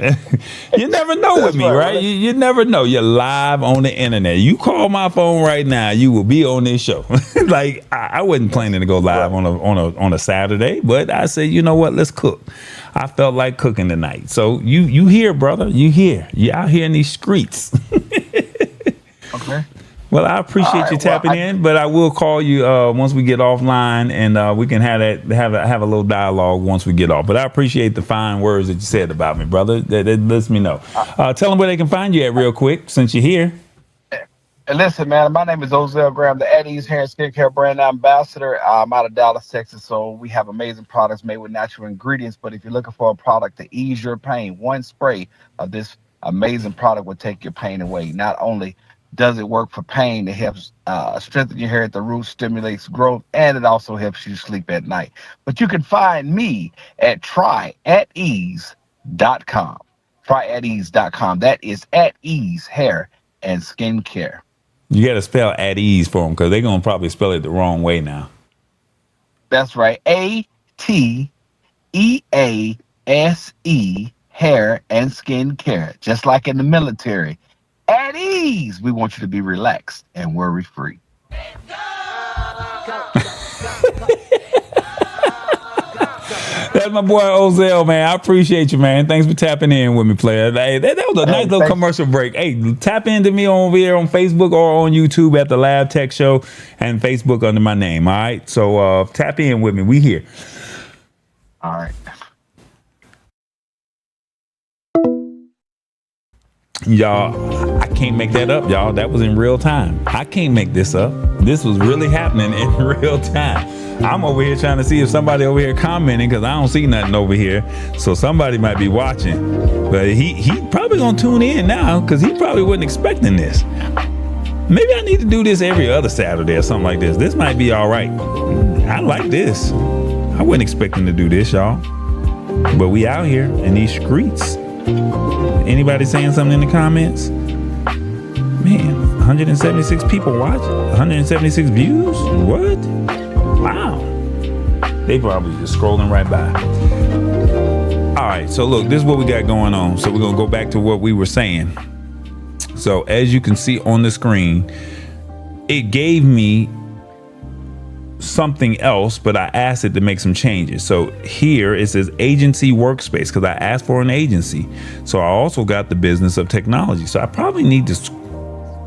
Speaker 1: You never know with me, right? You never know. You're live on the internet. You call my phone right now, you will be on this show. Like I wasn't planning to go live on a Saturday, but I said, you know what? Let's cook. I felt like cooking tonight. So you here, brother? You here? You out here in these streets?
Speaker 2: Okay.
Speaker 1: Well, I appreciate you tapping in, but I will call you once we get offline, and we can have a little dialogue once we get off. But I appreciate the fine words that you said about me, brother. That lets me know. Tell them where they can find you at real quick, since you're here.
Speaker 2: And listen, man, my name is Ozell Graham, the At Ease Hair and Skincare brand ambassador. I'm out of Dallas, Texas, so we have amazing products made with natural ingredients. But if you're looking for a product to ease your pain, one spray of this amazing product will take your pain away. Not only does it work for pain, it helps strengthen your hair at the root, stimulates growth, and it also helps you sleep at night. But you can find me at tryatease.com. Tryatease.com. That is At Ease Hair and Skincare.
Speaker 1: You got to spell at ease for them, because they're going to probably spell it the wrong way now.
Speaker 2: That's right. ATEASE Hair and Skincare. Just like in the military. At ease. We want you to be relaxed and worry free.
Speaker 1: That's my boy Ozell, man. I appreciate you, man. Thanks for tapping in with me, player. Hey, that was a nice little commercial break. Hey, tap into me over here on Facebook or on YouTube at the Lab Tech Show, and Facebook under my name. All right. So tap in with me. We here.
Speaker 2: All right.
Speaker 1: Y'all, I can't make that up, y'all. That was in real time. I can't make this up. This was really happening in real time. I'm over here trying to see if somebody over here commenting because I don't see nothing over here. So somebody might be watching. But he probably gonna tune in now because he probably wasn't expecting this. Maybe I need to do this every other Saturday or something like this. This might be all right. I like this. I wasn't expecting to do this, y'all. But we out here in these streets. Anybody saying something in the comments? Man, 176 people watch, 176 views? What? Wow. They probably just scrolling right by. All right, so look, this is what we got going on. So we're gonna go back to what we were saying. So as you can see on the screen, it gave me something else, but I asked it to make some changes. So here it says agency workspace because I asked for an agency. So I also got the business of technology. So I probably need to,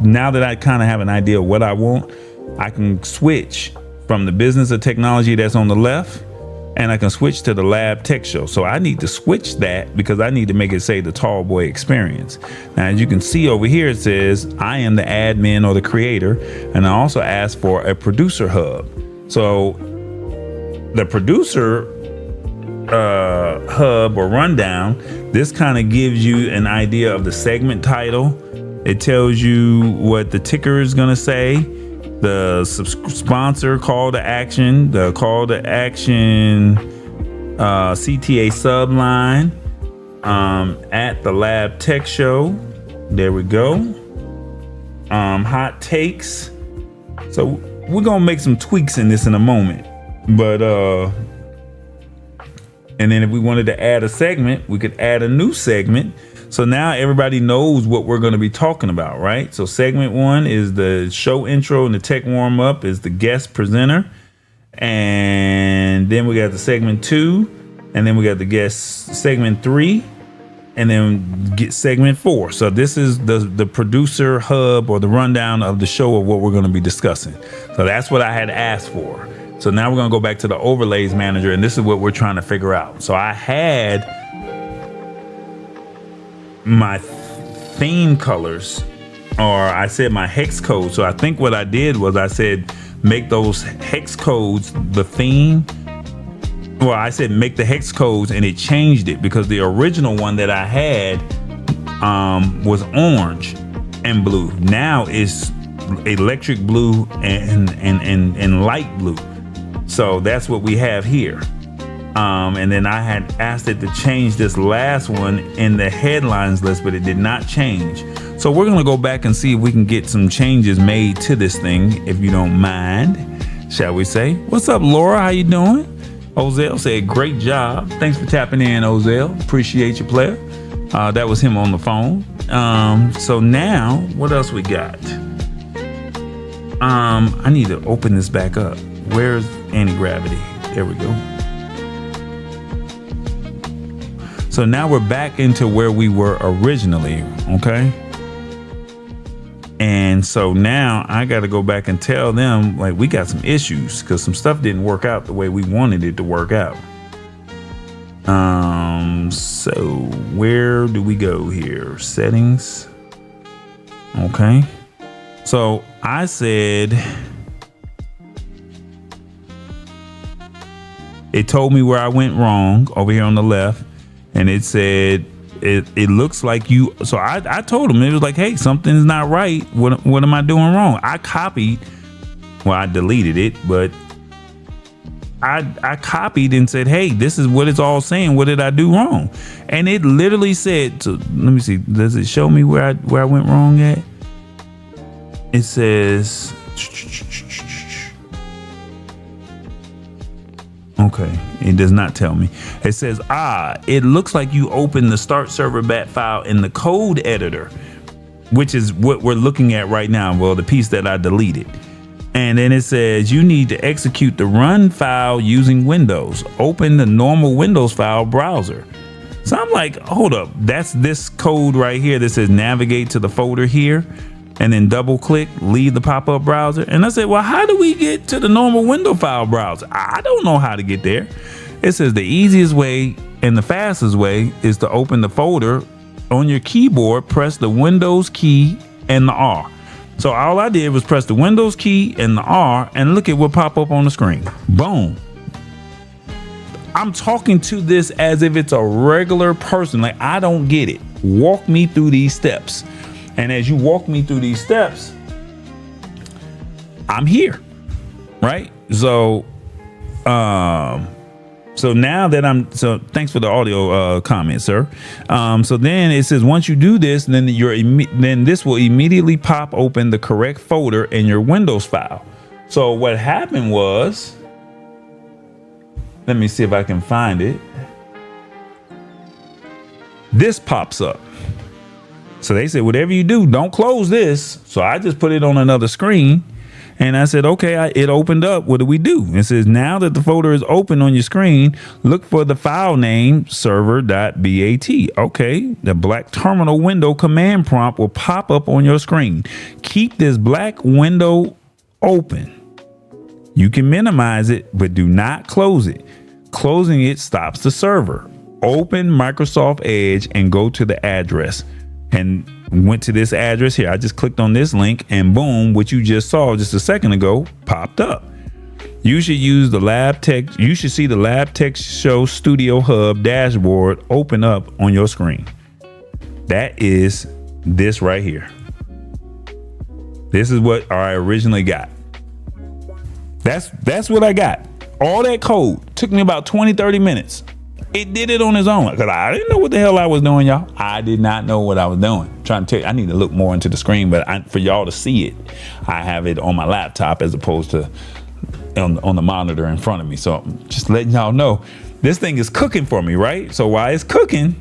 Speaker 1: now that I kind of have an idea of what I want, I can switch from the business of technology that's on the left and I can switch to the lab tech show. So I need to switch that because I need to make it say the Tall Boy Experience. Now, as you can see over here, it says I am the admin or the creator. And I also asked for a producer hub. So the producer hub or rundown, this kind of gives you an idea of the segment title. It tells you what the ticker is going to say, the sponsor call to action, the call to action CTA subline at the Lab Tech Show. There we go. Hot takes. So we're gonna make some tweaks in this in a moment, but and then if we wanted to add a segment, we could add a new segment. So now everybody knows what we're going to be talking about, right? So segment 1 is the show intro and the tech warm up is the guest presenter, and then we got the segment 2, and then we got the guest segment 3, and then get segment 4. So this is the producer hub or the rundown of the show of what we're going to be discussing. So that's what I had asked for. So now we're going to go back to the overlays manager, and this is what we're trying to figure out. So I had my theme colors, or I said my hex code. So I think what I did was I said make those hex codes the theme. Well, I said make the hex codes, and it changed it because the original one that I had was orange and blue. Now it's electric blue and light blue. So that's what we have here. And then I had asked it to change this last one in the headlines list, but it did not change. So we're gonna go back and see if we can get some changes made to this thing, if you don't mind, shall we say. What's up, Laura? How you doing? Ozell said, great job. Thanks for tapping in, Ozell. Appreciate you, player. That was him on the phone. So now, what else we got? I need to open this back up. Where's anti-gravity? There we go. So now we're back into where we were originally, okay? And so now I got to go back and tell them, like, we got some issues because some stuff didn't work out the way we wanted it to work out. So where do we go here? Settings. Okay. So I said, it told me where I went wrong over here on the left. And it said, it looks like you. So I told him, it was like, hey, something's not right. What am I doing wrong? I copied. Well, I deleted it, but I copied and said, hey, this is what it's all saying. What did I do wrong? And it literally said, so let me see. Does it show me where I went wrong at? It says, okay, it does not tell me. It says, it looks like you opened the start server bat file in the code editor, which is what we're looking at right now. Well, the piece that I deleted. And then it says you need to execute the run file using Windows. Open the normal Windows file browser. So I'm like, hold up, that's this code right here that says navigate to the folder here and then double click, leave the pop-up browser. And I said, well, how do we get to the normal window file browser? I don't know how to get there. It says the easiest way and the fastest way is to open the folder on your keyboard, press the Windows key and the R. So all I did was press the Windows key and the R, and look at what pop up on the screen. Boom. I'm talking to this as if it's a regular person. Like, I don't get it. Walk me through these steps. And as you walk me through these steps, I'm here, right? So now that so thanks for the audio comment, sir. So then it says, once you do this, then then this will immediately pop open the correct folder in your Windows file. So what happened was, let me see if I can find it. This pops up. So they said, whatever you do, don't close this. So I just put it on another screen. And I said, okay, it opened up. What do we do? It says, now that the folder is open on your screen, look for the file name server.bat. Okay, the black terminal window command prompt will pop up on your screen. Keep this black window open. You can minimize it, but do not close it. Closing it stops the server. Open Microsoft Edge and go to the address. And went to this address here. I just clicked on this link and boom, what you just saw just a second ago popped up. You should use the Lab Tech. You should see the Lab Tech Show Studio Hub dashboard open up on your screen. That is this right here. This is what I originally got. That's what I got. All that code took me about 20-30 minutes. It did it on its own, because I didn't know what the hell I was doing, y'all. I did not know what I was doing. I'm trying to tell you, I need to look more into the screen, but for y'all to see it, I have it on my laptop as opposed to on the monitor in front of me. So I'm just letting y'all know this thing is cooking for me, right? So while it's cooking,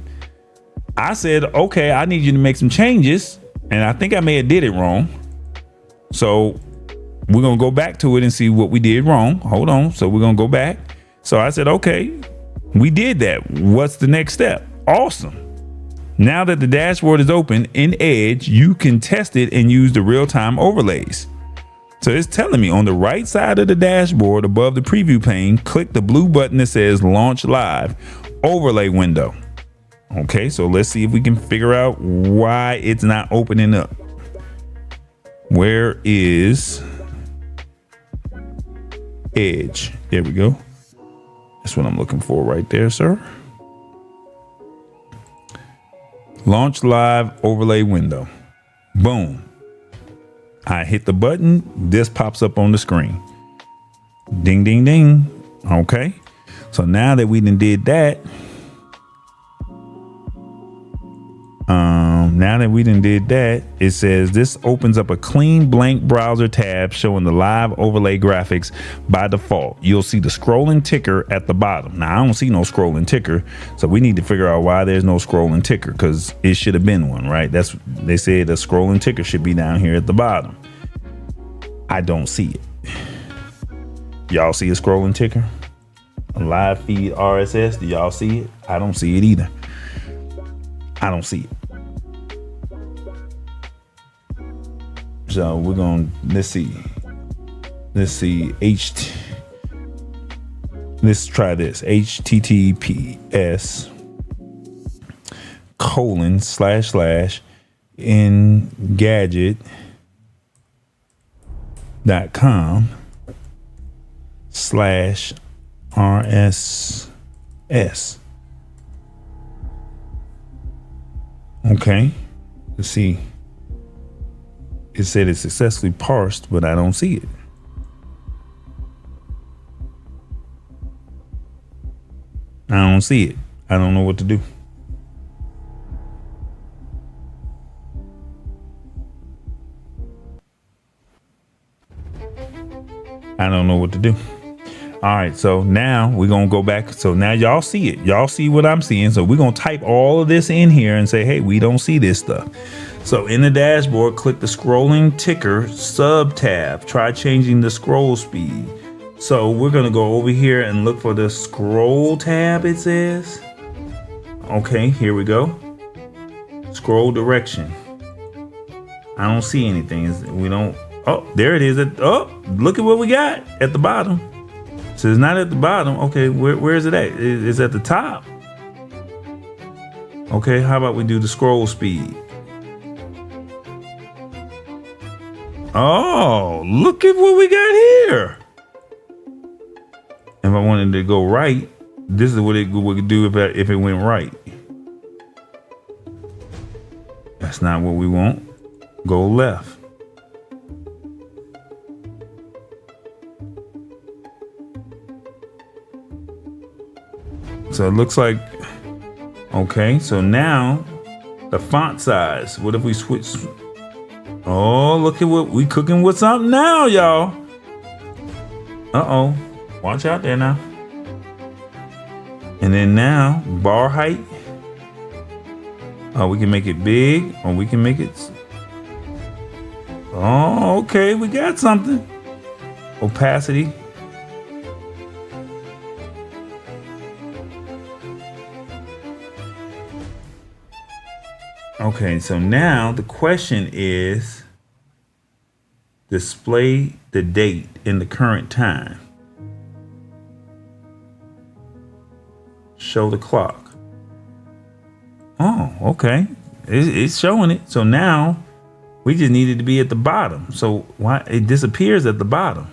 Speaker 1: I said, okay, I need you to make some changes. And I think I may have did it wrong. So we're going to go back to it and see what we did wrong. Hold on. So we're going to go back. So I said, okay, we did that. What's the next step? Awesome. Now that the dashboard is open in Edge, you can test it and use the real-time overlays. So it's telling me on the right side of the dashboard above the preview pane, click the blue button that says Launch Live Overlay Window. Okay, so let's see if we can figure out why it's not opening up. Where is Edge? There we go. That's what I'm looking for right there, sir. Launch Live Overlay Window. Boom. I hit the button. This pops up on the screen. Ding, ding, ding. Okay. So now that we done did that, it says this opens up a clean blank browser tab showing the live overlay graphics by default. You'll see the scrolling ticker at the bottom. Now, I don't see no scrolling ticker, so we need to figure out why there's no scrolling ticker, because it should have been one, right? They said the scrolling ticker should be down here at the bottom. I don't see it. Y'all see a scrolling ticker? A live feed RSS? Do y'all see it? I don't see it either. I don't see it. So we're going, let's see, let's try this, https://engadget.com/RSS. Okay, let's see. It said it's successfully parsed, but I don't see it. I don't see it. I don't know what to do. I don't know what to do. All right, so now we're gonna go back. So now y'all see it. Y'all see what I'm seeing. So we're gonna type all of this in here and say, hey, we don't see this stuff. So in the dashboard, click the scrolling ticker sub tab. Try changing the scroll speed. So we're gonna go over here and look for the scroll tab, it says. Okay, here we go. Scroll direction. I don't see anything. We don't, oh, there it is. Oh, look at what we got at the bottom. So it's not at the bottom. Okay, where is it at? It's at the top. Okay, how about we do the scroll speed? Oh, look at what we got here. If I wanted to go right, this is what it would do if it went right. That's not what we want. Go left. So it looks like, okay, so now the font size. What if we switch? Oh, look at what we cooking with something now, y'all. Uh-oh. Watch out there now. And then now, bar height. Oh, we can make it big, or we can make it. Oh, okay, we got something. Opacity. Okay, so now the question is display the date in the current time. Show the clock. Oh, okay. It's showing it. So now we just needed to be at the bottom. So why it disappears at the bottom?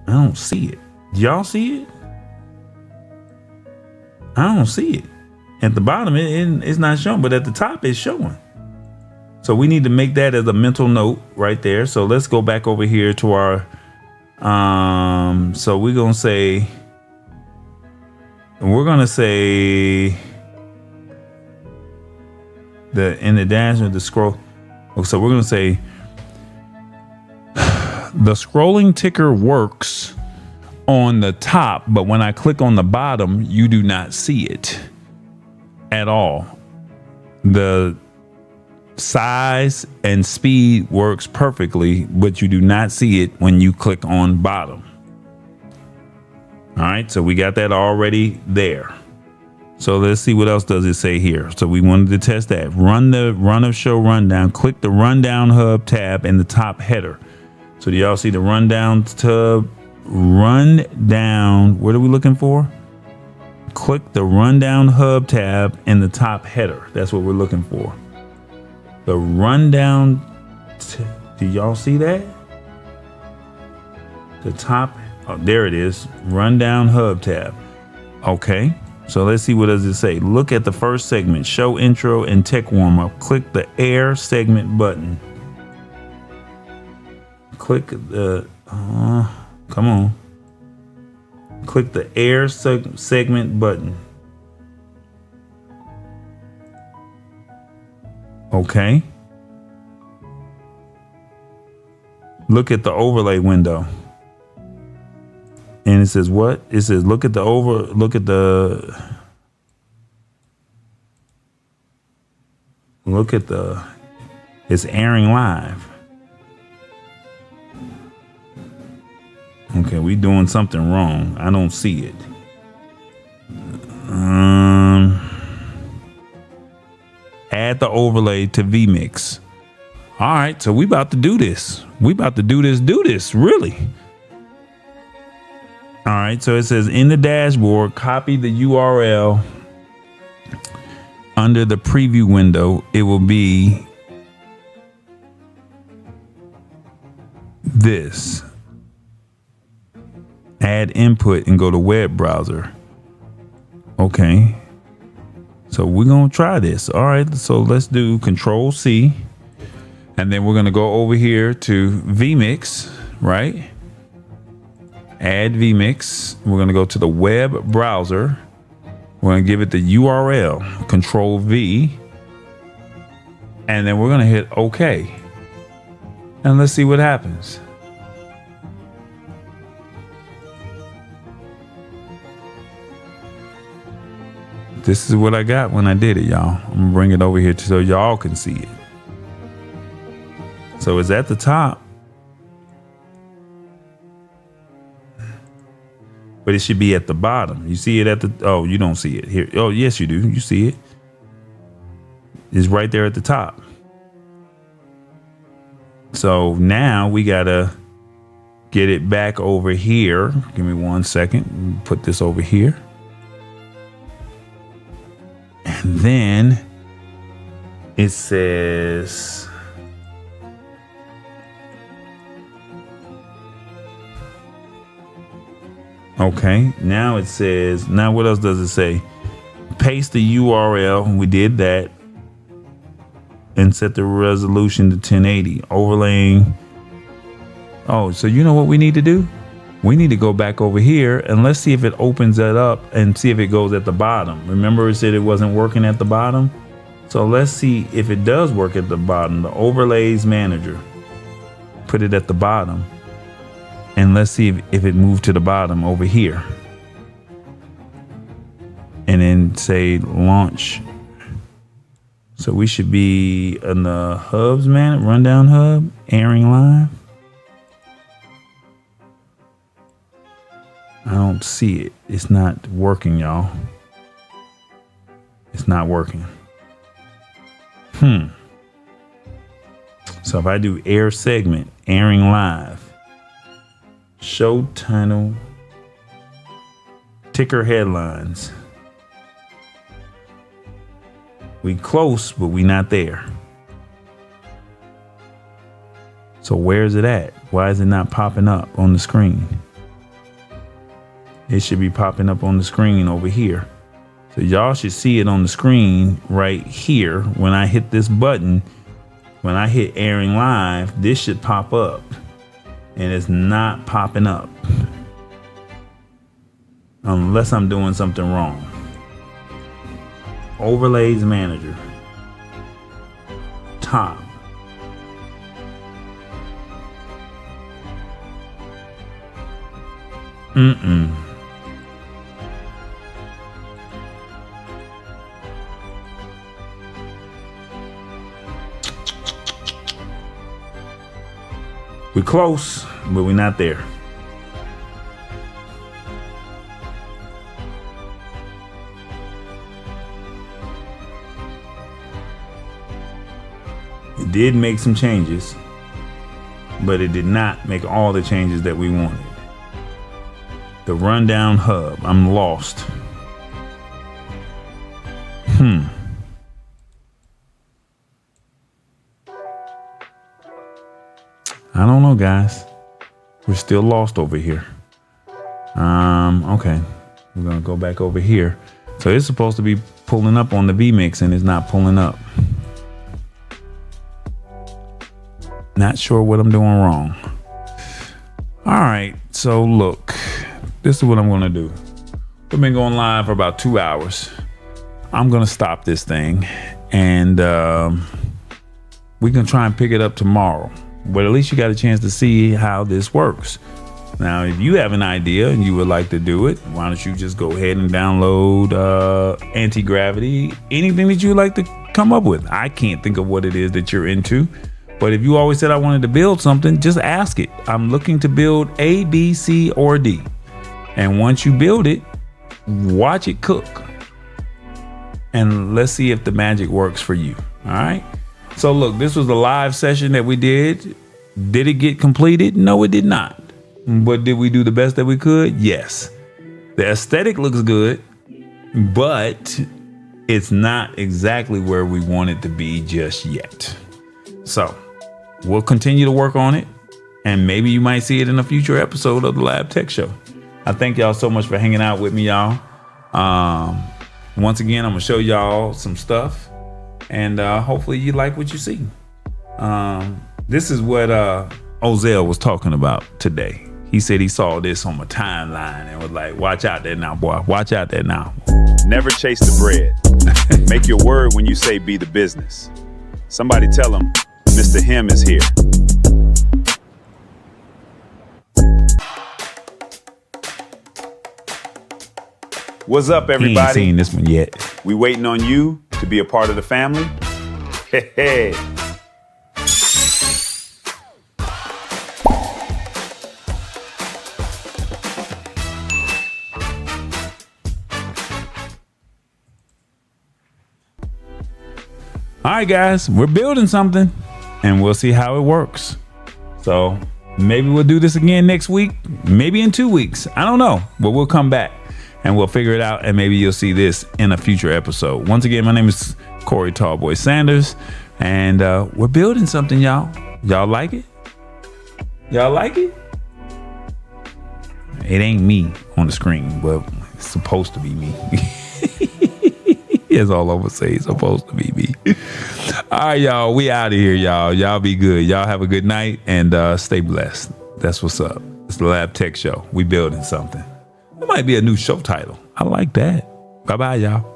Speaker 1: I don't see it. Do y'all see it? I don't see it. At the bottom, it's not showing, but at the top, it's showing. So we need to make that as a mental note right there. So let's go back over here to our, so we're going to say in the dash with the scroll. So we're going to say the scrolling ticker works on the top, but when I click on the bottom, you do not see it at all. The size and speed works perfectly, but you do not see it when you click on bottom. All right, so we got that already there. So let's see what else does it say here. So we wanted to test that. Run the run of show rundown. Click the rundown hub tab in the top header. So do y'all see the rundown tab? Rundown. What are we looking for? Click the rundown hub tab in the top header. That's what we're looking for. The rundown. Do y'all see that? The top. Oh, there it is. Rundown hub tab. Okay. So let's see what does it say. Look at the first segment. Show intro and tech warm up. Click the air segment button. Click the. Come on. Click the air segment button. Okay. Look at the overlay window. And it says what? It says look at it's airing live. Okay, we doing something wrong. I don't see it. Add the overlay to vMix. All right, so we about to do this. We about to do this, really. All right, so it says in the dashboard, copy the URL under the preview window. It will be this. Add input and go to web browser. Okay. So we're going to try this. All right. So let's do Control C. And then we're going to go over here to vMix, right? Add vMix. We're going to go to the web browser. We're going to give it the URL, Control V. And then we're going to hit OK. And let's see what happens. This is what I got when I did it, y'all. I'm gonna bring it over here so y'all can see it. So it's at the top, but it should be at the bottom. You see it at the, oh, you don't see it here. Oh, yes, you do. You see it. It's right there at the top. So now we gotta get it back over here. Give me 1 second. Put this over here. Then it says, okay, now it says, now what else does it say? Paste the URL. We did that. And set the resolution to 1080. Overlaying. Oh, so you know what we need to do? We need to go back over here and let's see if it opens that up and see if it goes at the bottom. Remember it said it wasn't working at the bottom? So let's see if it does work at the bottom. The overlays manager. Put it at the bottom. And let's see if it moved to the bottom over here. And then say launch. So we should be in the hubs, man. Rundown hub, airing live. I don't see it. It's not working, y'all. It's not working. So if I do air segment, airing live, show title, ticker headlines. We close, but we not there. So where is it at? Why is it not popping up on the screen? It should be popping up on the screen over here. So y'all should see it on the screen right here. When I hit this button, when I hit airing live, this should pop up. And it's not popping up. Unless I'm doing something wrong. Overlays manager. Top. We're close, but we're not there. It did make some changes, but it did not make all the changes that we wanted. The rundown hub, I'm lost. I don't know, guys. We're still lost over here. Okay. We're gonna go back over here. So it's supposed to be pulling up on the vMix and it's not pulling up. Not sure what I'm doing wrong. All right, so look, this is what I'm gonna do. We've been going live for about 2 hours. I'm gonna stop this thing and we can try and pick it up tomorrow. But at least you got a chance to see how this works. Now, if you have an idea and you would like to do it, why don't you just go ahead and download anti-gravity, anything that you would like to come up with. I can't think of what it is that you're into. But if you always said I wanted to build something, just ask it. I'm looking to build A, B, C, or D. And once you build it, watch it cook. And let's see if the magic works for you. All right. So look, this was a live session that we did. Did it get completed? No, it did not. But did we do the best that we could? Yes. The aesthetic looks good, but it's not exactly where we want it to be just yet. So we'll continue to work on it, and maybe you might see it in a future episode of the Lab Tech Show. I thank y'all so much for hanging out with me, y'all. Once again, I'm gonna show y'all some stuff, and hopefully you like what you see. This is what Ozell was talking about today. He said he saw this on my timeline and was like, watch out there now, boy. Watch out there now.
Speaker 3: Never chase the bread. Make your word when you say be the business. Somebody tell him Mr. Him is here. What's up, everybody?
Speaker 1: He ain't seen this one yet.
Speaker 3: We waiting on you to be a part of the family. Hey, hey.
Speaker 1: All right, guys, we're building something and we'll see how it works. So maybe we'll do this again next week, maybe in 2 weeks. I don't know, but we'll come back and we'll figure it out. And maybe you'll see this in a future episode. Once again, my name is Corey Tallboy Sanders, and we're building something, y'all. Y'all like it? Y'all like it? It ain't me on the screen, but it's supposed to be me. That's all I'm gonna say. It's supposed to be me. All right, y'all. We out of here, y'all. Y'all be good. Y'all have a good night and stay blessed. That's what's up. It's the Lab Tech Show. We building something. It might be a new show title. I like that. Bye-bye, y'all.